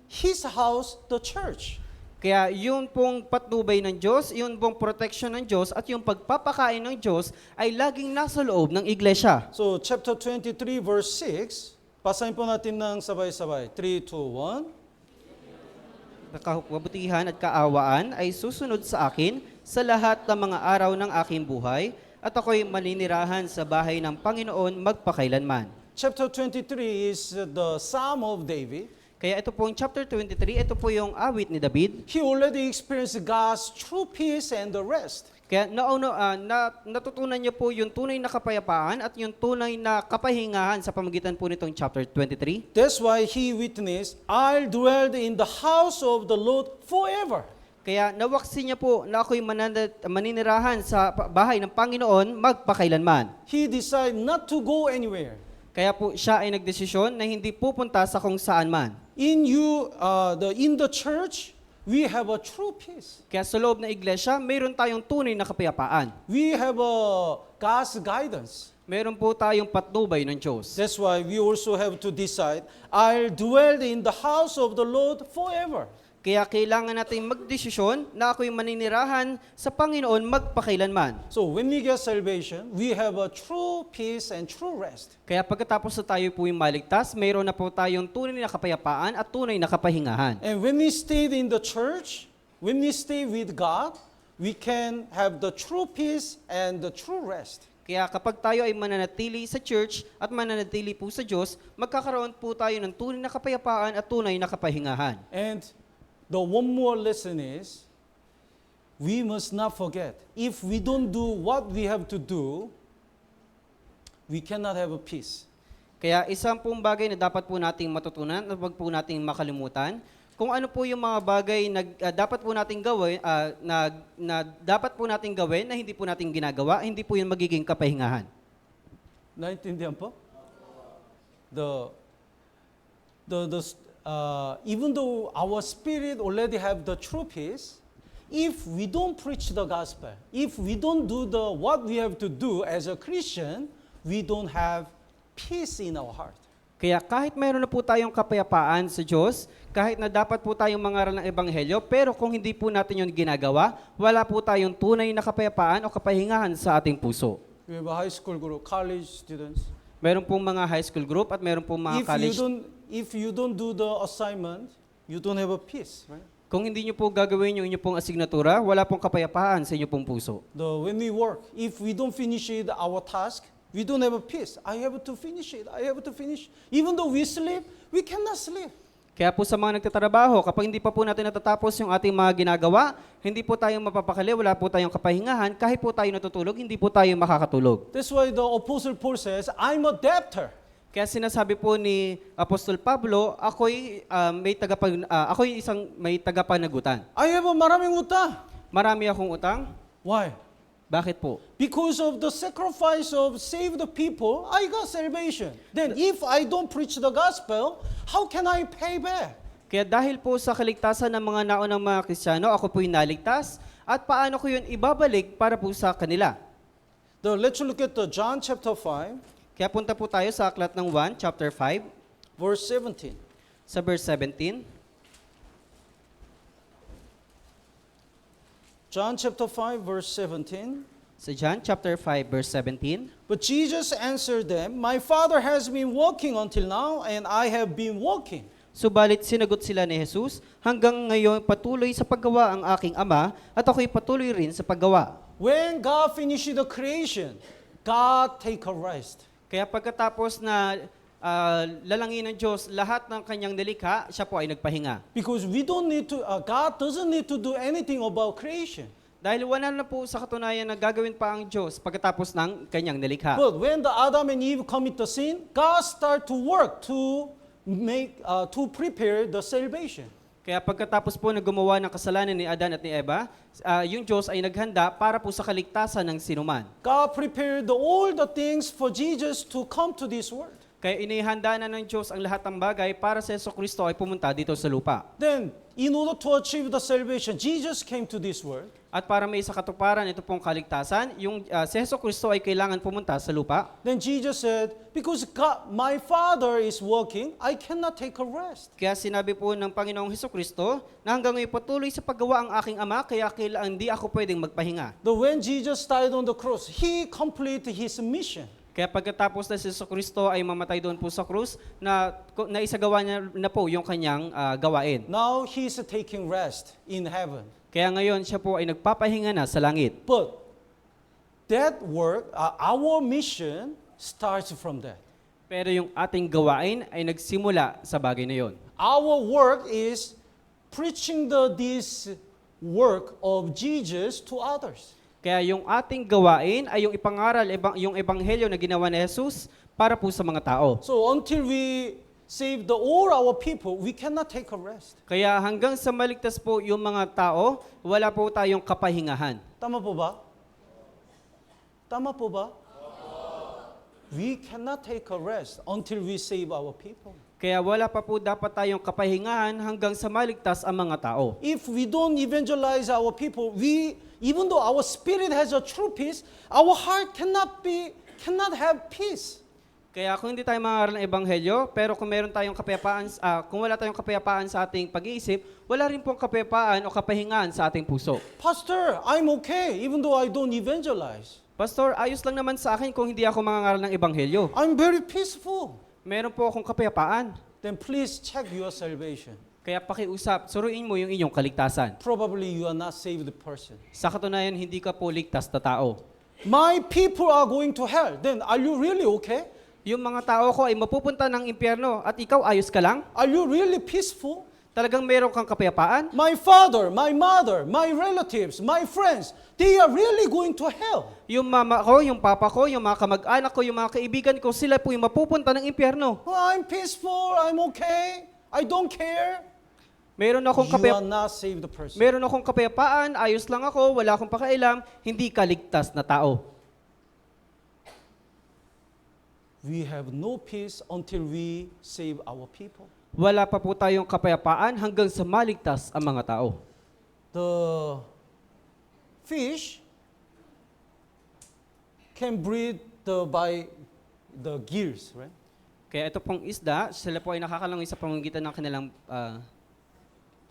His house, the church.
Kaya yun pong patnubay ng Diyos, yun pong protection ng Diyos at yung pagpapakain ng Diyos ay laging nasa loob ng iglesia.
So chapter 23 verse 6, basahin po natin ng sabay-sabay. 3, 2, 1.
Kabutihan at kaawaan ay susunod sa akin sa lahat ng mga araw ng aking buhay at ako'y maninirahan sa bahay ng Panginoon magpakailanman.
Chapter 23 is the Psalm of David.
Kaya ito pong chapter 23, ito po yung awit ni David.
He already experienced God's true peace and the rest.
Kaya natutunan niya po yung tunay na kapayapaan at yung tunay na kapahingahan sa pamagitan po nitong chapter 23.
That's why he witnessed, I'll dwell in the house of the Lord forever.
Kaya nawaksi niya po na ako'y maninirahan sa bahay ng Panginoon magpakailanman.
He decided not to go anywhere.
Kaya po siya ay nagdesisyon na hindi pupunta sa kung saan man.
In the church, we have a true peace.
Kaya sa loob ng iglesia, mayroon tayong tunay na kapayapaan.
We have God's guidance.
Meron po tayong patnubay ng Diyos.
That's why we also have to decide, I'll dwell in the house of the Lord forever.
Kaya kailangan natin magdesisyon na ako'y maninirahan sa Panginoon magpakailanman.
So when we get salvation, we have a true peace and true rest.
Kaya pagkatapos na tayo po yung maligtas, mayroon na po tayong tunay na kapayapaan at tunay na kapahingahan.
And when we stay in the church, when we stay with God, we can have the true peace and the true rest.
Kaya kapag tayo ay mananatili sa church at mananatili po sa Diyos, magkakaroon po tayo ng tunay na kapayapaan at tunay na kapahingahan.
And the one more lesson is, we must not forget, if we don't do what we have to do, we cannot have a peace.
Kaya isang pong bagay na dapat po nating matutunan at wag po nating makalimutan, kung ano po yung mga bagay na dapat po nating gawin, na dapat po nating gawin na hindi po nating ginagawa, hindi po yun magiging kapahingahan.
Naintindihan po? Even though our spirit already have the true peace, if we don't preach the gospel, if we don't do what we have to do as a Christian, we don't have peace in our heart.
Kaya kahit mayroon na po tayong kapayapaan sa Diyos, kahit na dapat po tayong mangaral ng Ebanghelyo, pero kung hindi po natin yun ginagawa, wala po tayong tunay na kapayapaan o kapahingahan sa ating puso.
We have a high school group, college students.
Meron pong mga high school group at meron pong mga college.
If you don't do the assignment, you don't have a peace, right?
Kung hindi nyo po gagawin yung inyo pong asignatura, wala pong kapayapaan sa inyo pong puso.
When we work, if we don't finish our task, we don't have a peace. I have to finish it. I have to finish. Even though we sleep, we cannot sleep.
Kaya po sa mga nagtatrabaho, kapag hindi pa po natin natatapos yung ating mga ginagawa, hindi po tayo mapapakali, wala po tayong kapahingahan, kahit po tayo natutulog, hindi po tayo makakatulog.
That's why the Apostle Paul says, I'm a debtor.
Kaya sinasabi po ni Apostol Pablo, ako'y may tagapanagutan.
I have a maraming utang.
Marami akong utang.
Why?
Bakit po?
Because of the sacrifice of save the people, I got salvation. Then if I don't preach the gospel, how can I pay back?
Kaya dahil po sa kaligtasan ng mga naunang mga Kristiyano, ako po'y naligtas, at paano ko yun ibabalik para po sa kanila?
Let's look at the John chapter 5,
Kaya punta po tayo sa aklat ng 1, chapter 5,
verse 17.
sa verse 17.
John chapter 5, verse 17.
Sa John chapter 5, verse 17.
But Jesus answered them, My Father has been working until now, and I have been working.
Subalit sinagot sila ni Jesus, hanggang ngayon patuloy sa paggawa ang aking Ama, at ako'y patuloy rin sa paggawa.
When God finished the creation, God take a rest.
Kaya pagkatapos na lalangin ng Diyos lahat ng kanyang nilikha, siya po ay nagpahinga.
Because we don't need to, God doesn't need to do anything about creation.
Dahil wala na po sa katunayan na gagawin pa ang Diyos pagkatapos ng kanyang nilikha.
But when the Adam and Eve commit the sin, God start to work to prepare the salvation.
Kaya pagkatapos po na gumawa ng kasalanan ni Adan at ni Eva, yung Diyos ay naghanda para po sa kaligtasan ng sinuman.
God prepared all the things for Jesus to come to this world.
Kaya inihanda na ng Diyos ang lahat ng bagay para sa Jesucristo ay pumunta dito sa lupa.
Then, in order to achieve the salvation, Jesus came to this world.
At para may isa katuparan ito pong kaligtasan, yung si Jesucristo ay kailangan pumunta sa lupa.
Then Jesus said, because God, my Father is working, I cannot take a rest.
Kaya sinabi po ng Panginoong Jesucristo na hanggang ngayon patuloy sa paggawa ang aking Ama, kaya kailangan hindi ako pwedeng magpahinga.
When Jesus died on the cross, He completed His mission.
Kaya pagkatapos na si Jesucristo ay mamatay doon po sa krus, na isagawa niya na po yung kanyang gawain.
Now He's taking rest in heaven.
Kaya ngayon siya po ay nagpapahinga na sa langit.
But that work, our mission starts from that.
Pero yung ating gawain ay nagsimula sa bagay na yon.
Our work is preaching this work of Jesus to others.
Kaya yung ating gawain ay yung ipangaral yung ebanghelyo na ginawa ni Jesus para po sa mga tao.
So until we save all our people, we cannot take a rest.
Kaya hanggang sa maligtas po yung mga tao, wala po tayong kapahingahan.
Tama po ba? Tama po ba? We cannot take a rest until we save our people.
Kaya wala pa po dapat tayong kapahingahan hanggang sa maligtas ang mga tao.
If we don't evangelize our people, even though our spirit has a true peace, our heart cannot have peace.
Kaya kung hindi tayo mangaral ng ebanghelyo, pero kung meron tayong kapayapaan, kung wala tayong kapayapaan sa ating pag-iisip, wala rin pong kapayapaan o kapahingahan sa ating puso.
Pastor, I'm okay even though I don't evangelize.
Pastor, ayos lang naman sa akin kung hindi ako mangangaral ng ebanghelyo.
I'm very peaceful.
Meron po akong kapayapaan.
Then please check your salvation.
Kaya pakiusap, suruin mo yung inyong kaligtasan.
Probably you are not saved person.
Sa katunayan, hindi ka po ligtas na tao.
My people are going to hell. Then are you really okay?
Yung mga tao ko ay mapupunta ng impyerno at ikaw ayos ka lang?
Are you really peaceful?
Talagang meron kang kapayapaan?
My father, my mother, my relatives, my friends, they are really going to hell.
Yung mama ko, yung papa ko, yung mga kamag-anak ko, yung mga kaibigan ko, sila po yung mapupunta ng impyerno.
Well, I'm peaceful, I'm okay, I don't care.
Meron akong
You are not saved person.
Meron akong kapayapaan, ayos lang ako, wala akong pakailam, hindi ka ligtas na tao.
We have no peace until we save our people.
Wala pa po tayong kapayapaan hanggang sa maligtas ang mga tao.
fish can breathe by the gills, right?
Kaya ito pong isda, sila po ay nakakalangoy sa pamamagitan ng kanilang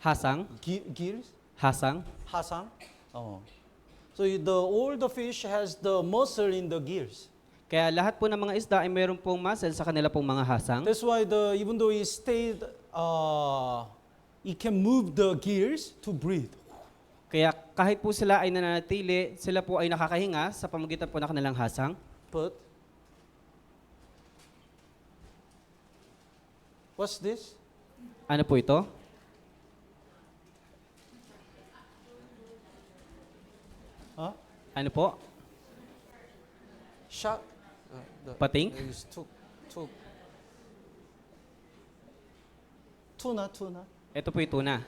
hasang.
Gills?
Hasang.
Hasang? Oh. So all the fish has the muscle in the gills.
Kaya lahat po ng mga isda ay mayroon pong muscle sa kanila pong mga hasang.
That's why even though it stayed, it can move the gills to breathe.
Kaya kahit po sila ay nananatili, sila po ay nakakahinga sa pamamagitan po ng kanilang hasang.
But what's this?
Ano po ito?
Huh?
Ano po?
Shark?
Pating?
Is tuna.
Ito po yung tuna.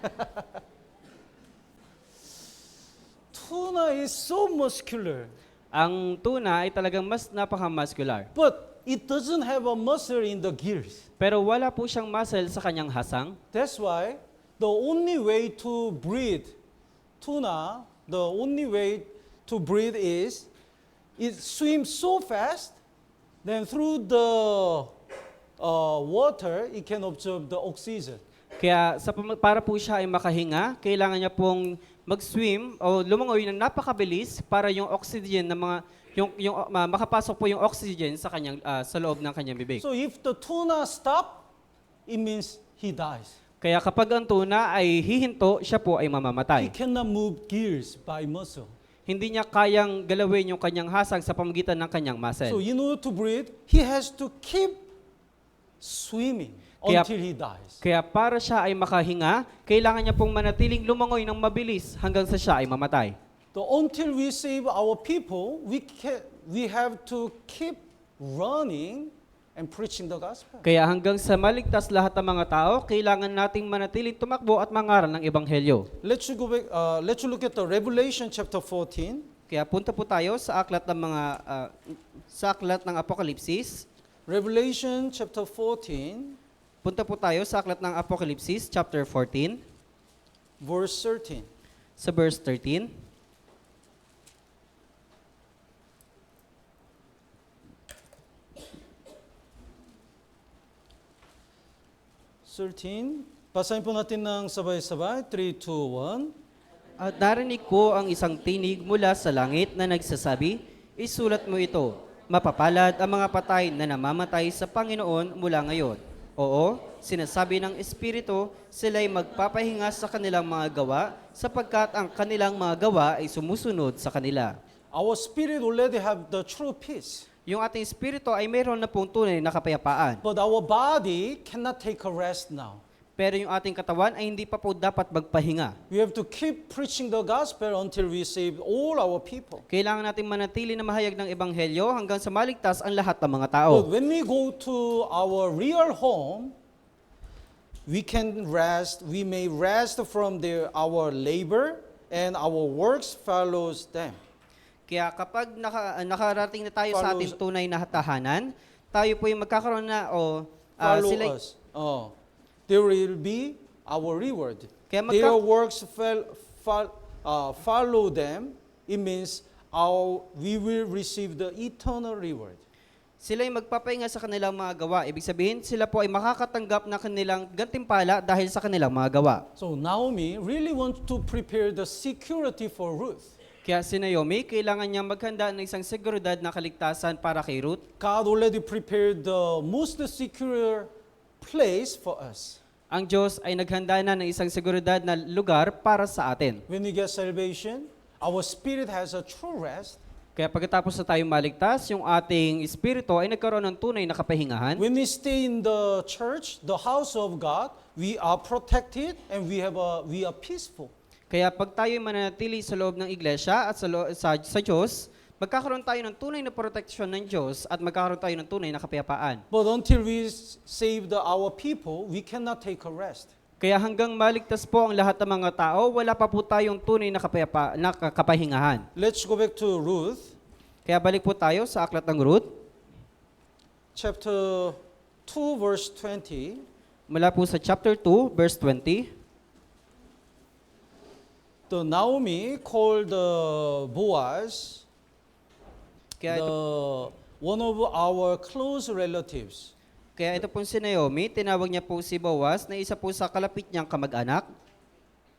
Tuna is so muscular,
Ang tuna ay talagang mas napaka-muscular.
but it doesn't have a muscle in the gills.
Pero wala po siyang muscle sa kanyang hasang.
That's why the only way to breathe tuna, the only way to breathe is it swims so fast, then through the water, it can absorb the oxygen.
Kaya para po siya ay makahinga, kailangan niya pong mag-swim o lumangoy na napakabilis para yung oxygen na makapasok po yung oxygen sa kanyang sa loob ng kanyang bibig.
So if the tuna stop, it means he dies.
Kaya kapag ang tuna ay hihinto, siya po ay
He
mamamatay.
cannot move gears by muscle.
Hindi niya kayang galawin yung kanyang hasang sa pamamagitan ng kanyang
So
muscle.
in order to breathe, he has to keep swimming
Kaya-
until he dies.
Kaya para siya ay makahinga, kailangan niya pong manatiling lumangoy ng mabilis hanggang sa siya ay mamatay.
So until we save our people, we have to keep running and preaching the gospel.
Kaya hanggang sa maligtas lahat ng mga tao, kailangan nating manatiling tumakbo at mangaral ng ebanghelyo.
Let's go back. Let's look at the Revelation chapter 14.
Kaya punta po tayo sa aklat ng Apokalipsis.
Revelation chapter 14,
Punta po tayo sa aklat ng Apokalipsis chapter 14
verse 13.
sa verse 13.
Basahin po natin ng sabay-sabay. 3, 2, 1.
At narinig ko ang isang tinig mula sa langit na nagsasabi, isulat mo ito, mapapalad ang mga patay na namamatay sa Panginoon mula ngayon. Oo, sinasabi ng Espiritu, sila'y magpapahinga sa kanilang mga gawa, sapagkat ang kanilang mga gawa ay sumusunod sa kanila.
Our spirit already have the true peace.
Yung ating espiritu ay mayroon na pong tunay na kapayapaan.
But our body cannot take a rest now.
Pero yung ating katawan ay hindi pa po dapat magpahinga.
We have to keep preaching the gospel until we save all our people.
Kailangan natin manatili na mahayag ng ebanghelyo hanggang sa maligtas ang lahat ng mga
But
tao.
when we go to our real home, we can rest. We may rest from our labor, and our works follows them.
Kaya kapag nakarating na tayo sa ating tunay na tahanan, tayo po yung magkakaroon na
Follow
sila
us. There will be our reward.
Kaya
Their works follow them. It means we will receive the eternal reward.
sila ay magpapahinga sa kanilang mga gawa. Ibig sabihin, sila po ay makakatanggap ng kanilang gantimpala dahil sa kanilang mga gawa.
So Naomi really wants to prepare the security for Ruth.
Kaya si Naomi, kailangan niyang maghanda ng isang seguridad na kaligtasan para kay Ruth.
God already prepared the most secure place for us.
Ang Diyos ay naghanda na ng isang seguridad na lugar para sa atin.
When we get salvation, our spirit has a true rest.
Kaya pagkatapos na tayong maligtas, yung ating espiritu ay nagkaroon ng tunay na kapahingahan.
When we stay in the church, the house of God, we are protected and we are peaceful.
Kaya pag tayo mananatili sa loob ng iglesia at sa Diyos, magkakaroon tayo ng tunay na proteksyon ng Diyos at magkakaroon tayo ng tunay na kapayapaan.
But until we save our people, we cannot take a rest.
Kaya hanggang maligtas po ang lahat ng mga tao, wala pa po tayong tunay na kapahingahan.
Let's go back to Ruth,
Kaya balik po tayo sa aklat ng Ruth,
chapter 2, verse 20.
mula po sa chapter 2, verse 20.
the Naomi called Boaz
Kaya ito,
one of our close relatives.
kaya ito pong si Naomi, tinawag niya po si Boaz na isa po sa kalapit niyang kamag-anak.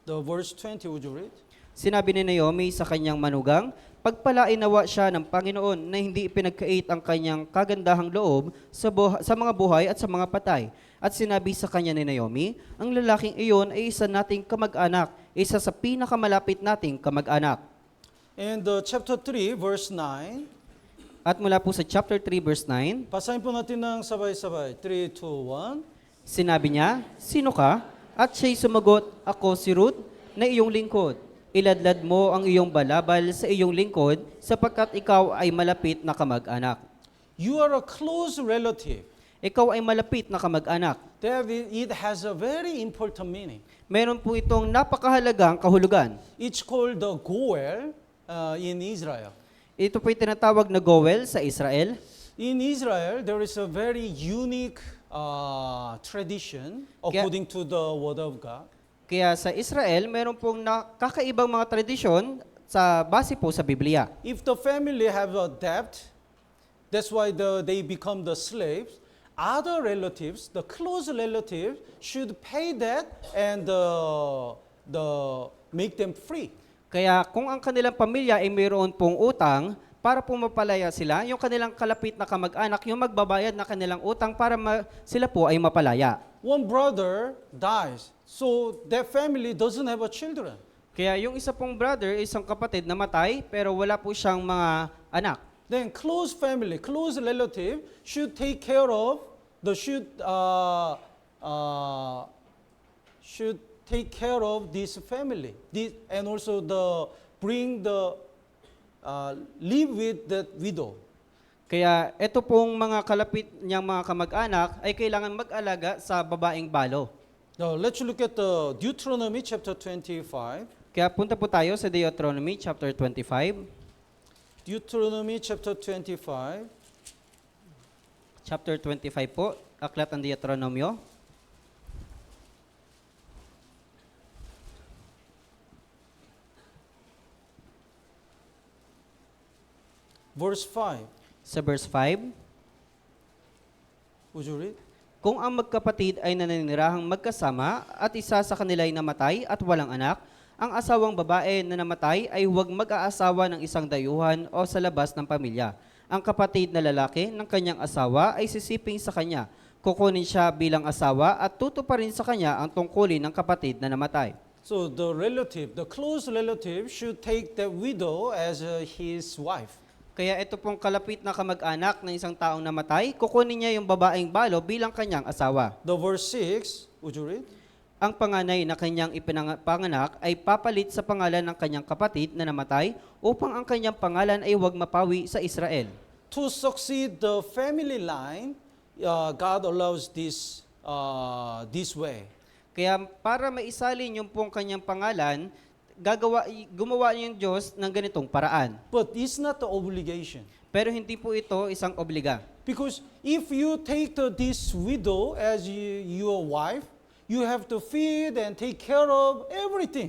The verse 20, would you read?
Sinabi ni Naomi sa kanyang manugang, pagpalain nawa siya ng Panginoon na hindi ipinagkait ang kanyang kagandahang loob sa mga buhay at sa mga patay. At sinabi sa kanya ni Naomi, ang lalaking iyon ay isa nating kamag-anak, isa sa pinakamalapit nating kamag-anak.
And chapter 3, verse 9.
At mula po sa chapter 3 verse 9,
Basahin po natin ng sabay-sabay. 3, 2, 1.
sinabi niya, sino ka? At siya'y sumagot, ako si Ruth na iyong lingkod. Iladlad mo ang iyong balabal sa iyong lingkod sapagkat ikaw ay malapit na kamag-anak.
You are a close relative.
Ikaw ay malapit na kamag-anak.
David, it has a very important meaning.
Meron po itong napakahalagang kahulugan.
It's called the Goel in Israel.
Ito po'y tinatawag na Goel sa Israel.
In Israel, there is a very unique tradition according to the Word of God.
Kaya sa Israel, meron pong kakaibang mga tradisyon sa base po sa Biblia.
If the family have a debt, that's why they become the slaves. Other relatives, the close relatives, should pay that and make them free.
Kaya kung ang kanilang pamilya ay mayroon pong utang, para po mapalaya sila, yung kanilang kalapit na kamag-anak, yung magbabayad na kanilang utang para sila po ay mapalaya.
One brother dies, so that family doesn't have a children.
Kaya yung isa pong brother, isang kapatid na matay, pero wala po siyang mga anak.
Then close family, close relative should take care of should take care of this family, and also live with that widow.
Kaya ito pong mga kalapit niyang mga kamag-anak ay kailangan mag-alaga sa babaeng balo.
Now let's look at the Deuteronomy chapter 25.
Kaya punta po tayo sa Deuteronomy chapter 25.
Deuteronomy chapter 25.
Chapter 25 po, aklat ng Deuteronomyo.
Verse 5.
Sa verse 5,
Would you read?
kung ang magkapatid ay naninirahang magkasama at isa sa kanila ay namatay at walang anak, ang asawang babae na namatay ay huwag mag-aasawa ng isang dayuhan o sa labas ng pamilya. Ang kapatid na lalaki ng kanyang asawa ay sisiping sa kanya. Kukunin siya bilang asawa at tutuparin sa kanya ang tungkulin ng kapatid na namatay.
So the close relative should take the widow as his wife.
Kaya ito pong kalapit na kamag-anak ng isang taong namatay, kukunin niya yung babaeng balo bilang kanyang asawa.
The verse 6, would you read?
Ang panganay na kanyang ipinanganak ay papalit sa pangalan ng kanyang kapatid na namatay upang ang kanyang pangalan ay huwag mapawi sa Israel.
To succeed the family line, God allows this way.
Kaya para maisalin yung pong kanyang pangalan, gumawa niya yung Diyos ng ganitong paraan.
But it's not the obligation.
Pero hindi po ito isang obliga.
Because if you take this widow as your wife, you have to feed and take care of everything.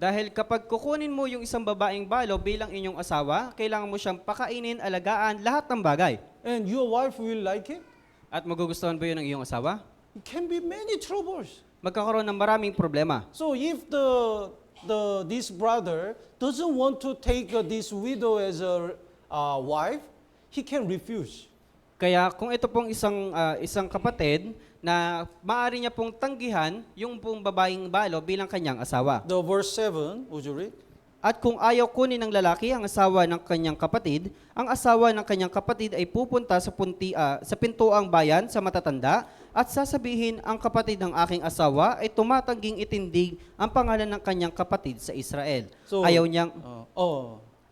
Dahil kapag kukunin mo yung isang babaeng balo bilang inyong asawa, kailangan mo siyang pakainin, alagaan, lahat ng bagay.
And your wife will like it.
At magugustuhan ba yun ng iyong asawa?
It can be many troubles.
Magkakaroon ng maraming problema.
So if this brother doesn't want to take this widow as a wife, he can refuse.
Kaya kung ito pong isang kapatid na maaari niya pong tanggihan yung pong babaeng balo bilang kanyang asawa.
The verse 7, would you read?
At kung ayaw kunin ng lalaki ang asawa ng kanyang kapatid, ang asawa ng kanyang kapatid ay pupunta sa pintuang bayan sa matatanda at sasabihin, ang kapatid ng aking asawa ay tumatangging itindig ang pangalan ng kanyang kapatid sa Israel.
So,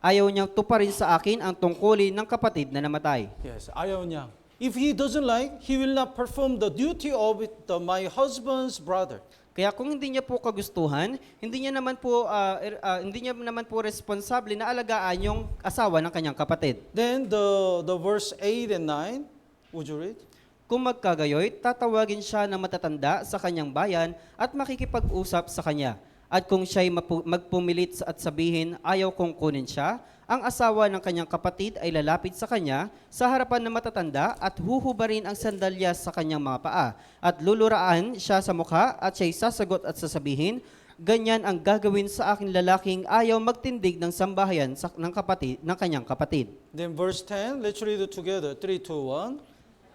Ayaw niyang tuparin sa akin ang tungkulin ng kapatid na namatay.
Yes, ayaw niya. If he doesn't like, he will not perform the duty of my husband's brother.
Kaya kung hindi niya po kagustuhan, hindi niya naman po responsable na alagaan yung asawa ng kanyang kapatid.
Then the verse 8 and 9, would you read?
Kung magkagayoy, tatawagin siya ng matatanda sa kanyang bayan at makikipag-usap sa kanya. At kung siya'y magpumilit at sabihin, ayaw kong kunin siya, ang asawa ng kanyang kapatid ay lalapit sa kanya sa harapan ng matatanda at huhubarin ang sandalyas sa kanyang mga paa at luluraan siya sa mukha at siya'y sasagot at sasabihin, ganyan ang gagawin sa aking lalaking ayaw magtindig ng sambahayan ng kanyang kapatid.
Then verse 10, let's read it together. 3, 2,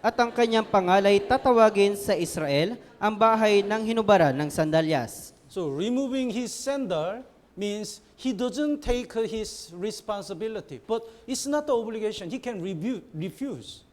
1.
At ang kanyang pangalay tatawagin sa Israel ang bahay ng hinubaran ng sandalyas.
So removing his sandal means he doesn't take his responsibility. But it's not the obligation. He can refuse.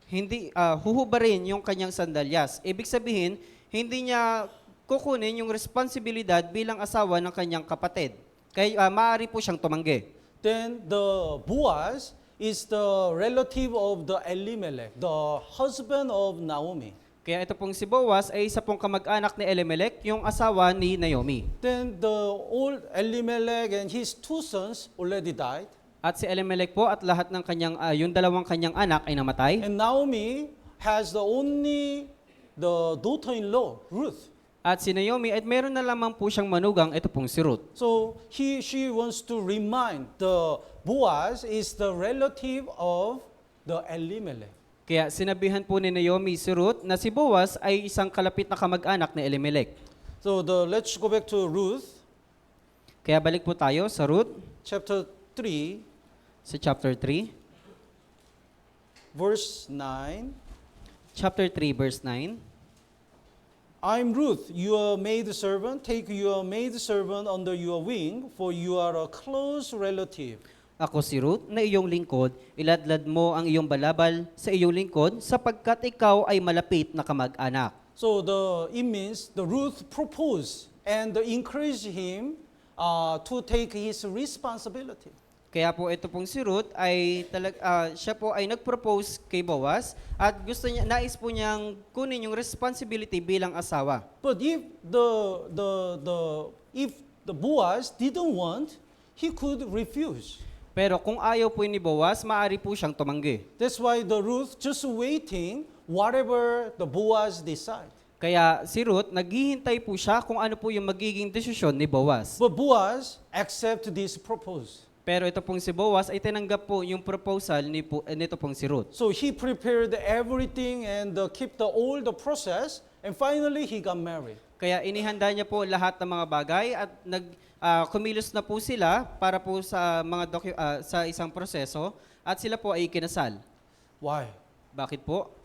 Hindi huhubarin yung kanyang sandalyas. Ibig sabihin, hindi niya kukunin yung responsibilidad bilang asawa ng kanyang kapatid. Kaya maaari po siyang tumanggi.
Then the Boaz is the relative of the Elimelech, the husband of Naomi.
Kaya ito pong si Boaz ay isa pong kamag-anak ni Elimelech, yung asawa ni Naomi.
Then the old Elimelech and his two sons already died.
At si Elimelech po at lahat ng kanyang yung dalawang kanyang anak ay namatay.
And Naomi has the daughter-in-law, Ruth.
At si Naomi ay meron na lamang po siyang manugang, ito pong si Ruth.
So she wants to remind the Boaz is the relative of the Elimelech.
Kaya sinabihan po ni Naomi si Ruth na si Boaz ay isang kalapit na kamag-anak ni Elimelech.
So let's go back to Ruth,
Kaya balik po tayo sa Ruth,
chapter 3,
sa chapter 3.
verse 9.
Chapter 3, verse 9.
I'm Ruth, your maidservant. Take your maidservant under your wing, for you are a close relative.
Ako si Ruth na iyong lingkod, iladlad mo ang iyong balabal sa iyong lingkod sapagkat ikaw ay malapit na kamag-anak.
So it means the Ruth proposed and encouraged him to take his responsibility.
Kaya po ito pong si Ruth ay siya po ay nag-propose kay Boaz at gusto niya, nais po niyang kunin yung responsibility bilang asawa.
But if the Boaz didn't want, he could refuse.
Pero kung ayaw po ni Boaz, maaari po siyang tumanggi.
That's why the Ruth just waiting whatever the Boaz decide.
Kaya si Ruth, naghihintay po siya kung ano po yung magiging desisyon ni Boaz.
But Boaz accept this proposal.
Pero ito pong si Boaz ay tinanggap po yung proposal nito pong si Ruth.
So he prepared everything and kept all the process, and finally he got married.
Kaya inihanda niya po lahat ng mga bagay at kumilos na po sila para po sa sa isang proseso at sila po ay kinasal.
Why?
Bakit po?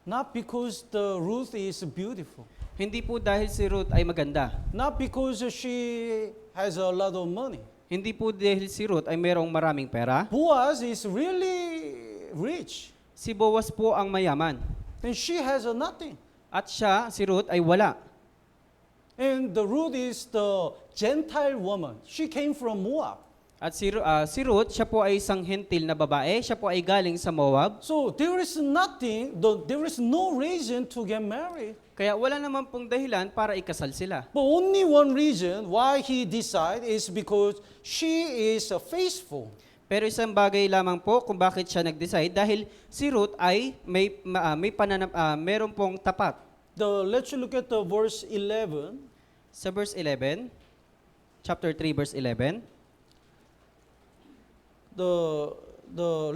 Not because the Ruth is beautiful.
Hindi po dahil si Ruth ay maganda.
Not because she has a lot of money.
Hindi po dahil si Ruth ay merong maraming pera.
Boaz is really rich,
Si Boaz po ang mayaman.
and she has nothing.
At siya, si Ruth, ay wala.
And the Ruth is the Gentile woman. She came from Moab.
At si Ruth, siya po ay isang hentil na babae. Siya po ay galing sa Moab.
So there is no reason to get married.
Kaya wala naman pong dahilan para ikasal sila.
But only one reason why he decided is because she is faithful.
Pero isang bagay lamang po kung bakit siya nag-decide dahil si Ruth ay meron pong tapat.
Let's look at the verse 11.
Sa verse 11, chapter 3, verse 11.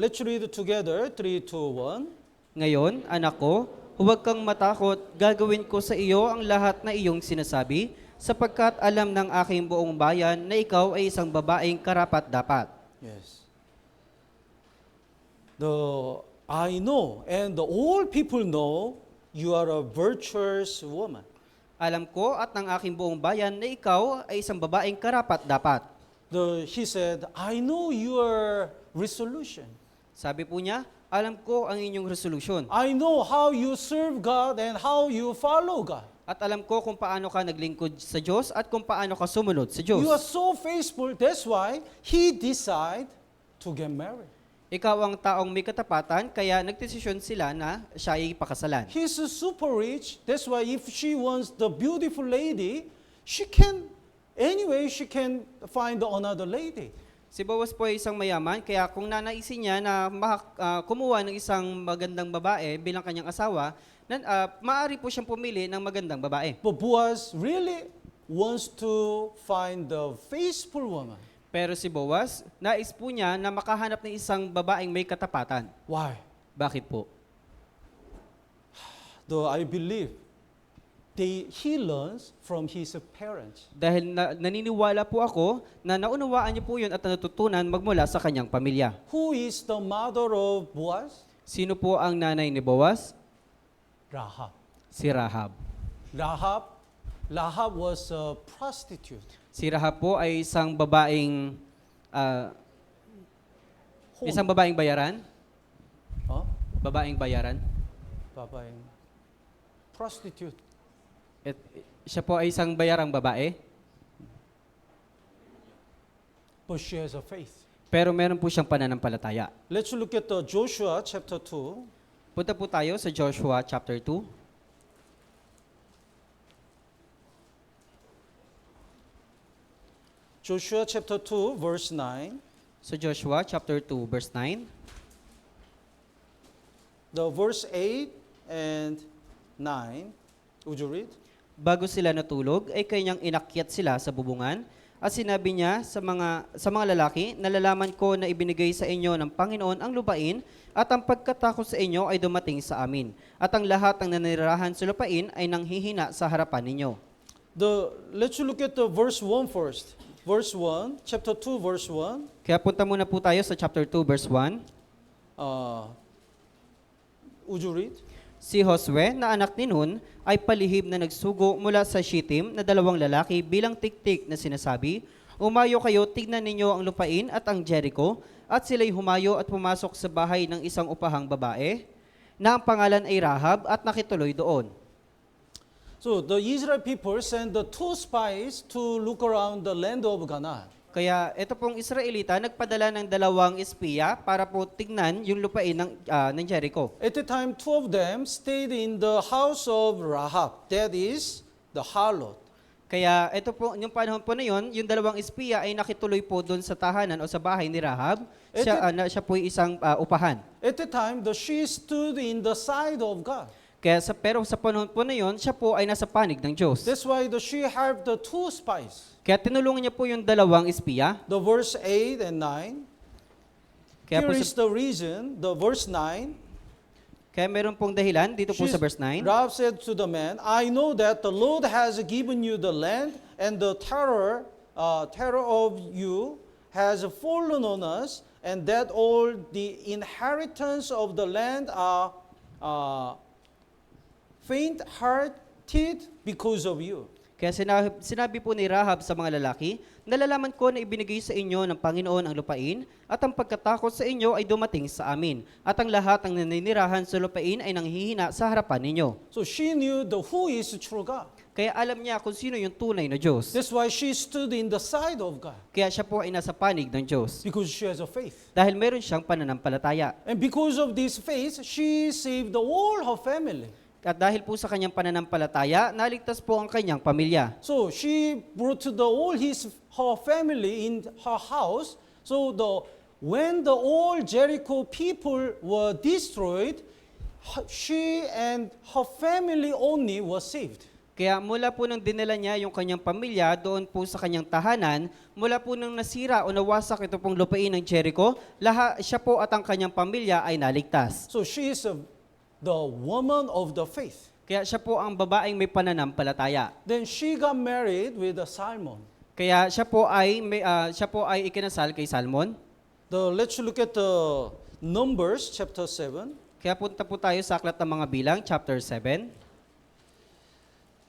Let's read it together. 3, 2, 1.
Ngayon, anak ko, huwag kang matakot, gagawin ko sa iyo ang lahat na iyong sinasabi, sapagkat alam ng aking buong bayan na ikaw ay isang babaeng karapat-dapat.
Yes. I know, and all people know, you are a virtuous woman.
Alam ko at ng aking buong bayan na ikaw ay isang babaeng karapat-dapat.
He said, I know your resolution.
Sabi po niya, alam ko ang inyong resolution.
I know how you serve God and how you follow God.
At alam ko kung paano ka naglingkod sa Diyos at kung paano ka sumunod sa Diyos.
You are so faithful. That's why he decided to get married.
Ikaw ang taong may katapatan, kaya nagdesisyon sila na siya ay pakasalan.
He's super rich. That's why if she wants the beautiful lady, she can find another lady.
Si Boaz po ay isang mayaman, kaya kung nanaisin niya na kumuha ng isang magandang babae bilang kanyang asawa, maaari po siyang pumili ng magandang babae.
But Boaz really wants to find the faithful woman.
Pero si Boaz, nais po niya na makahanap ng isang babaeng may katapatan.
Why?
Bakit po?
Though I believe he learns from his parents.
Dahil naniniwala po ako na naunawaan niya po yun at natutunan magmula sa kanyang pamilya.
Who is the mother of Boaz?
Sino po ang nanay ni Boaz?
Rahab.
Si Rahab.
Rahab was a prostitute.
Si Rahab po ay isang babaeng bayaran.
Huh?
Babaeng bayaran.
Babaeng prostitute.
At siya po ay isang bayarang babae.
But she has a faith.
Pero meron po siyang pananampalataya.
Let's look at Joshua chapter 2.
Punta po tayo sa Joshua chapter 2.
Joshua chapter 2 verse 9.
Sa Joshua chapter 2 verse 9.
The verse 8 and 9. Would you read?
Bago sila natulog, ay kanyang inakyat sila sa bubungan at sinabi niya sa mga lalaki, nalalaman ko na ibinigay sa inyo ng Panginoon ang lupain at ang pagkatakot sa inyo ay dumating sa amin. At ang lahat ng nanirahan sa lupain ay nanghihina sa harapan ninyo.
Let's look at the verse 1 first. Verse 1, chapter 2 verse 1.
Kaya punta muna po tayo sa chapter 2 verse 1.
Would you read?
Si Josue na anak ni Nun ay palihim na nagsugo mula sa Shittim na 2 lalaki bilang tiktik na sinasabi, umayo kayo, tignan ninyo ang lupain at ang Jericho, at sila'y humayo at pumasok sa bahay ng isang upahang babae, na ang pangalan ay Rahab, at nakituloy doon.
So the Israel people sent the 2 spies to look around the land of Canaan.
Kaya ito pong Israelita nagpadala ng 2 espiya para po tignan yung lupain ng Jericho.
At the time, 2 of them stayed in the house of Rahab, that is, the harlot.
Kaya ito po, yung panahon po na yun, yung 2 espiya ay nakituloy po doon sa tahanan o sa bahay ni Rahab. Siya po isang upahan.
At the time, she stood in the side of God.
Pero sa panahon po na yun, siya po ay nasa panig ng Diyos.
That's why she helped the 2 spies.
Kaya tinulungan niya po yung 2 espiya.
The verse 8 and 9.
Kaya
Here is the reason, the verse 9.
Kaya meron pong dahilan dito po sa verse 9.
Rahab said to the man, I know that the Lord has given you the land, and the terror of you has fallen on us, and that all the inheritance of the land are faint-hearted because of you.
Kaya sinabi po ni Rahab sa mga lalaki, nalalaman ko na ibinigay sa inyo ng Panginoon ang lupain at ang pagkatakot sa inyo ay dumating sa amin. At ang lahat ng naninirahan sa lupain ay nanghihina sa harapan ninyo.
So she knew who is true God.
Kaya alam niya kung sino yung tunay na Diyos.
That's why she stood in the side of God.
Kaya siya po ay nasa panig ng Diyos.
Because she has a faith.
Dahil meron siyang pananampalataya.
And because of this faith, she saved all her family.
At dahil po sa kanyang pananampalataya, naligtas po ang kanyang pamilya.
So she brought all her family in her house. So when the all Jericho people were destroyed, she and her family only was saved.
Kaya mula po nang dinala niya yung kanyang pamilya doon po sa kanyang tahanan, mula po nang nasira o nawasak ito pong lupain ng Jericho, siya po at ang kanyang pamilya ay naligtas.
So she is the woman of the faith.
Kaya siya po ang babaeng may pananampalataya.
Then she got married with Salmon.
Kaya siya po ay ikinasal kay Salmon.
Let's look at the Numbers chapter 7.
Kaya punta po tayo sa Aklat ng Mga Bilang, chapter 7.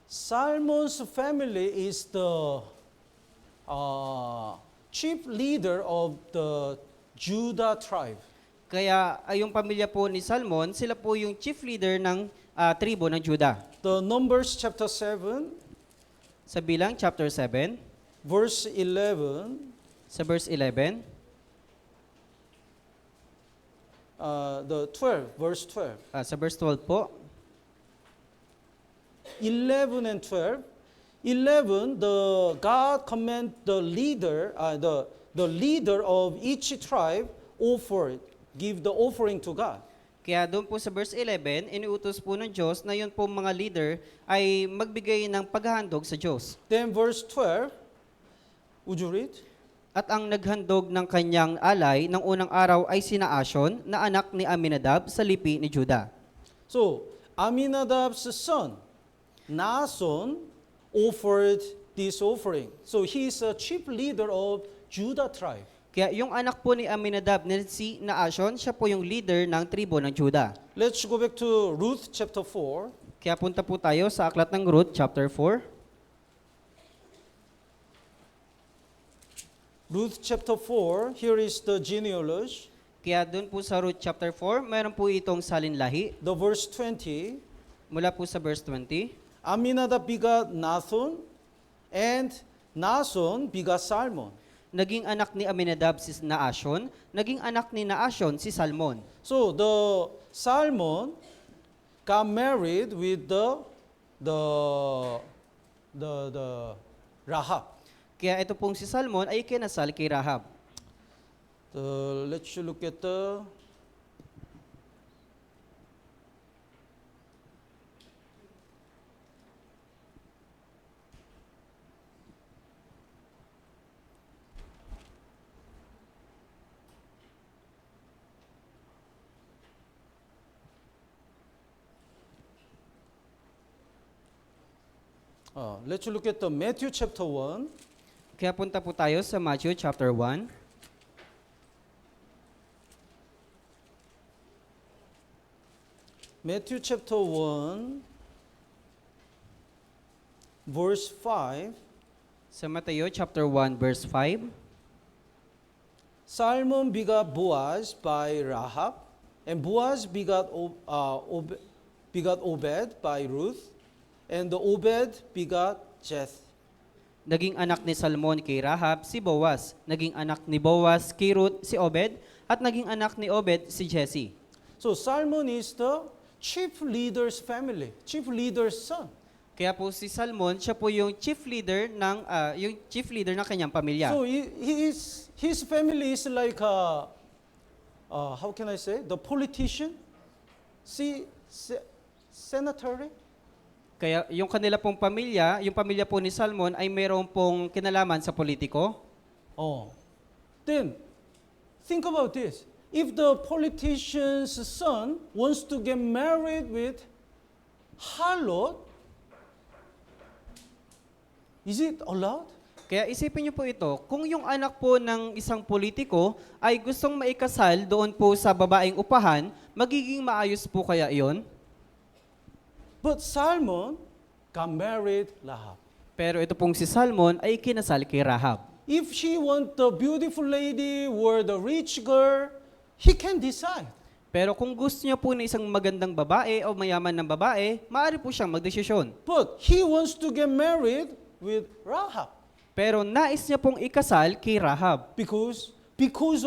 Salmon's family is the chief leader of the Judah tribe.
Kaya yung pamilya po ni Salmon, sila po yung chief leader ng tribo ng Judah.
The Numbers chapter 7,
Sa Bilang, chapter 7,
verse 11,
sa verse 11,
verse 12.
sa verse 12 po,
11 and 12. 11, God command the leader of each tribe give the offering to God.
Kaya doon po sa verse 11, iniutos po ng Diyos na yun po mga leader ay magbigay ng paghahandog sa Diyos.
Then verse 12, would you read?
At ang naghandog ng kanyang alay ng unang araw ay sina Ashon na anak ni Aminadab sa lipi ni Juda.
So, Aminadab's son, Nahson, offered this offering. So, he is a chief leader of Judah tribe.
Kaya yung anak po ni Aminadab na si Naashon, siya po yung leader ng tribo ng Juda.
Let's go back to Ruth chapter 4.
Kaya punta po tayo sa aklat ng Ruth, chapter 4.
Ruth chapter 4, here is the genealogy.
Kaya doon po sa Ruth chapter 4, mayroon po itong salinlahi.
The verse 20,
Mula po sa verse 20.
Aminadab begot Nathon, and Nahson begot Salmon.
Naging anak ni Aminadab si Naashon, naging anak ni Naashon si Salmon.
So the Salmon got married with the Rahab.
Kaya ito pong si Salmon ay kinasal kay Rahab.
Let's look at the let's look at the Matthew chapter 1.
Kaya punta po tayo sa Matthew chapter 1.
Matthew chapter 1, verse 5.
Sa Mateo chapter 1 verse 5.
Salmon begot Boaz by Rahab, and Boaz begot Obed by Ruth, and the Obed begot Jeth.
Naging anak ni Salmon kay Rahab si Boaz, naging anak ni Boaz kay Ruth si Obed, at naging anak ni Obed si Jesse.
So Salmon is the chief leader's family, chief leader's son.
Kaya po si Salmon, siya po yung chief leader ng kanyang pamilya.
So his family is like how can I say, the politician, senator.
Kaya yung kanila pong pamilya, yung pamilya po ni Salmon ay mayroon pong kinalaman sa politiko.
Oh, then think about this. If the politician's son wants to get married with harlot, is it allowed?
Kaya isipin niyo po ito, kung yung anak po ng isang politiko ay gustong maikasal doon po sa babaeng upahan, magiging maayos po kaya iyon?
But Salmon got married Rahab.
Pero ito pong si Salmon ay kinasal kay Rahab.
If she want the beautiful lady or the rich girl, he can decide.
Pero kung gusto niya po ng isang magandang babae o mayaman ng babae, maaari po siyang magdesisyon.
But he wants to get married with Rahab
Pero nais niya pong ikasal kay Rahab
because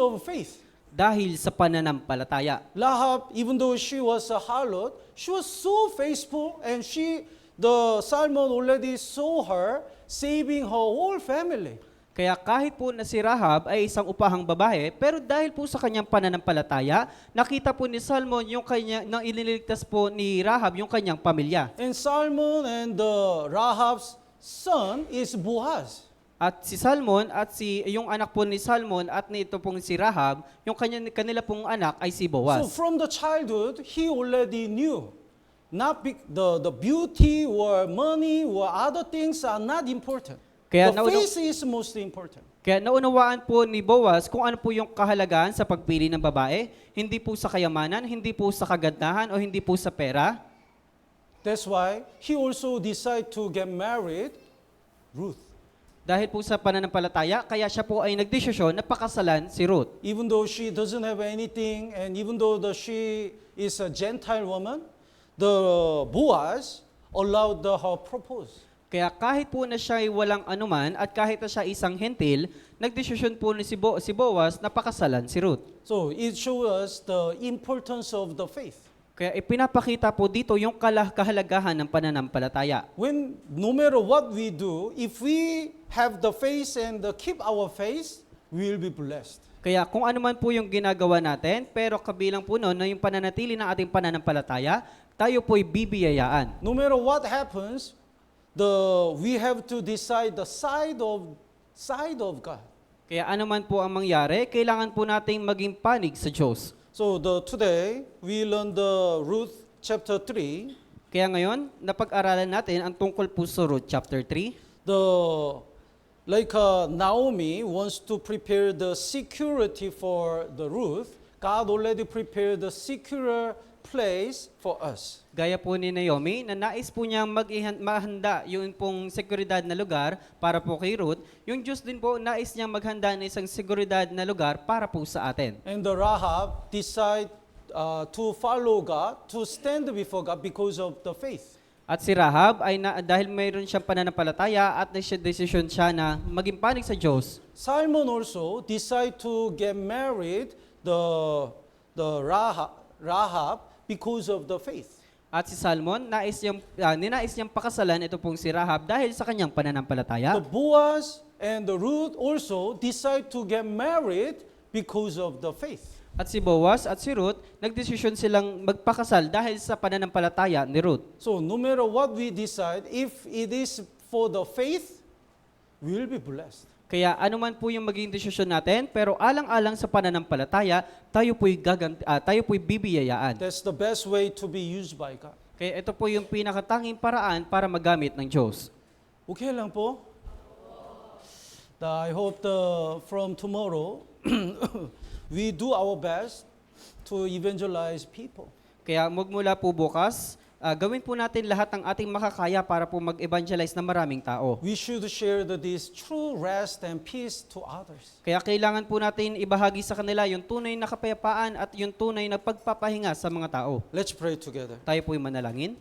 of faith.
dahil sa pananampalataya.
Rahab, even though she was a harlot, she was so faithful, and the Salmon already saw her saving her whole family.
Kaya kahit po na si Rahab ay isang upahang babae, pero dahil po sa kanyang pananampalataya, nakita po ni Salmon yung nang iniligtas po ni Rahab yung kanyang pamilya.
And Salmon and Rahab's son is Boaz.
At si Salmon at yung anak po ni Salmon at nito pong si Rahab, yung kanila pong anak ay si
So
Boaz.
from the childhood, he already knew the beauty or money or other things are not important.
Kaya
The face is most important.
Kaya naunawaan po ni Boaz kung ano po yung kahalagahan sa pagpili ng babae, hindi po sa kayamanan, hindi po sa kagandahan o hindi po sa pera.
That's why he also decided to get married Ruth.
Dahil po sa pananampalataya, kaya siya po ay nagdesisyon na pakasalan si Ruth.
Even though she doesn't have anything, and even though she is a Gentile woman, the Boaz allowed her propose.
Kaya kahit po na siya ay walang anuman at kahit na siya isang hentil, nagdesisyon po ni si Boaz na pakasalan si Ruth.
So it shows us the importance of the faith.
Kaya ipinapakita po dito yung kahalagahan ng pananampalataya.
No matter what we do, if we have the faith and keep our faith, we will be blessed.
Kaya kung ano man po yung ginagawa natin, pero kabilang po noon na yung pananatili ng ating pananampalataya, tayo po'y bibiyayaan.
No matter what happens, we have to decide the side of God.
Kaya ano man po ang mangyari, kailangan po nating maging panig sa Diyos.
So today we learn the Ruth chapter 3.
Kaya ngayon, napag-aralan natin ang tungkol po sa Ruth chapter 3.
Naomi wants to prepare the security for the Ruth. God already prepared the secure place for us.
Gaya po ni Naomi, na nais po niyang mahanda yung pong seguridad na lugar para po kay Ruth. Yung Diyos din po, nais niyang maghanda ng isang seguridad na lugar para po sa atin.
And the Rahab decide to follow God, to stand before God because of the faith.
At si Rahab ay dahil mayroon siyang pananampalataya at desisyon siya na maging panig sa Diyos.
Simon also decide to get married the Rahab because of the faith.
At si Salmon, ninais niyang pakasalan ito pong si Rahab dahil sa kanyang pananampalataya.
The Boaz and the Ruth also decide to get married because of the faith.
At si Boaz at si Ruth, nagdesisyon silang magpakasal dahil sa pananampalataya ni Ruth.
So no matter what we decide, if it is for the faith, we will be blessed.
Kaya anuman po yung maging desisyon natin, pero alang-alang sa pananampalataya, tayo po'y bibiyayaan.
That's the best way to be used by God.
Kaya ito po yung pinakatanging paraan para magamit ng Diyos.
Okay lang po? I hope from tomorrow, we do our best to evangelize people.
Kaya magmula po bukas, gawin po natin lahat ng ating makakaya para po mag-evangelize ng maraming tao.
We should share this true rest and peace to others.
Kaya kailangan po natin ibahagi sa kanila yung tunay na kapayapaan at yung tunay na pagpapahinga sa mga tao.
Let's pray together.
Tayo po'y manalangin.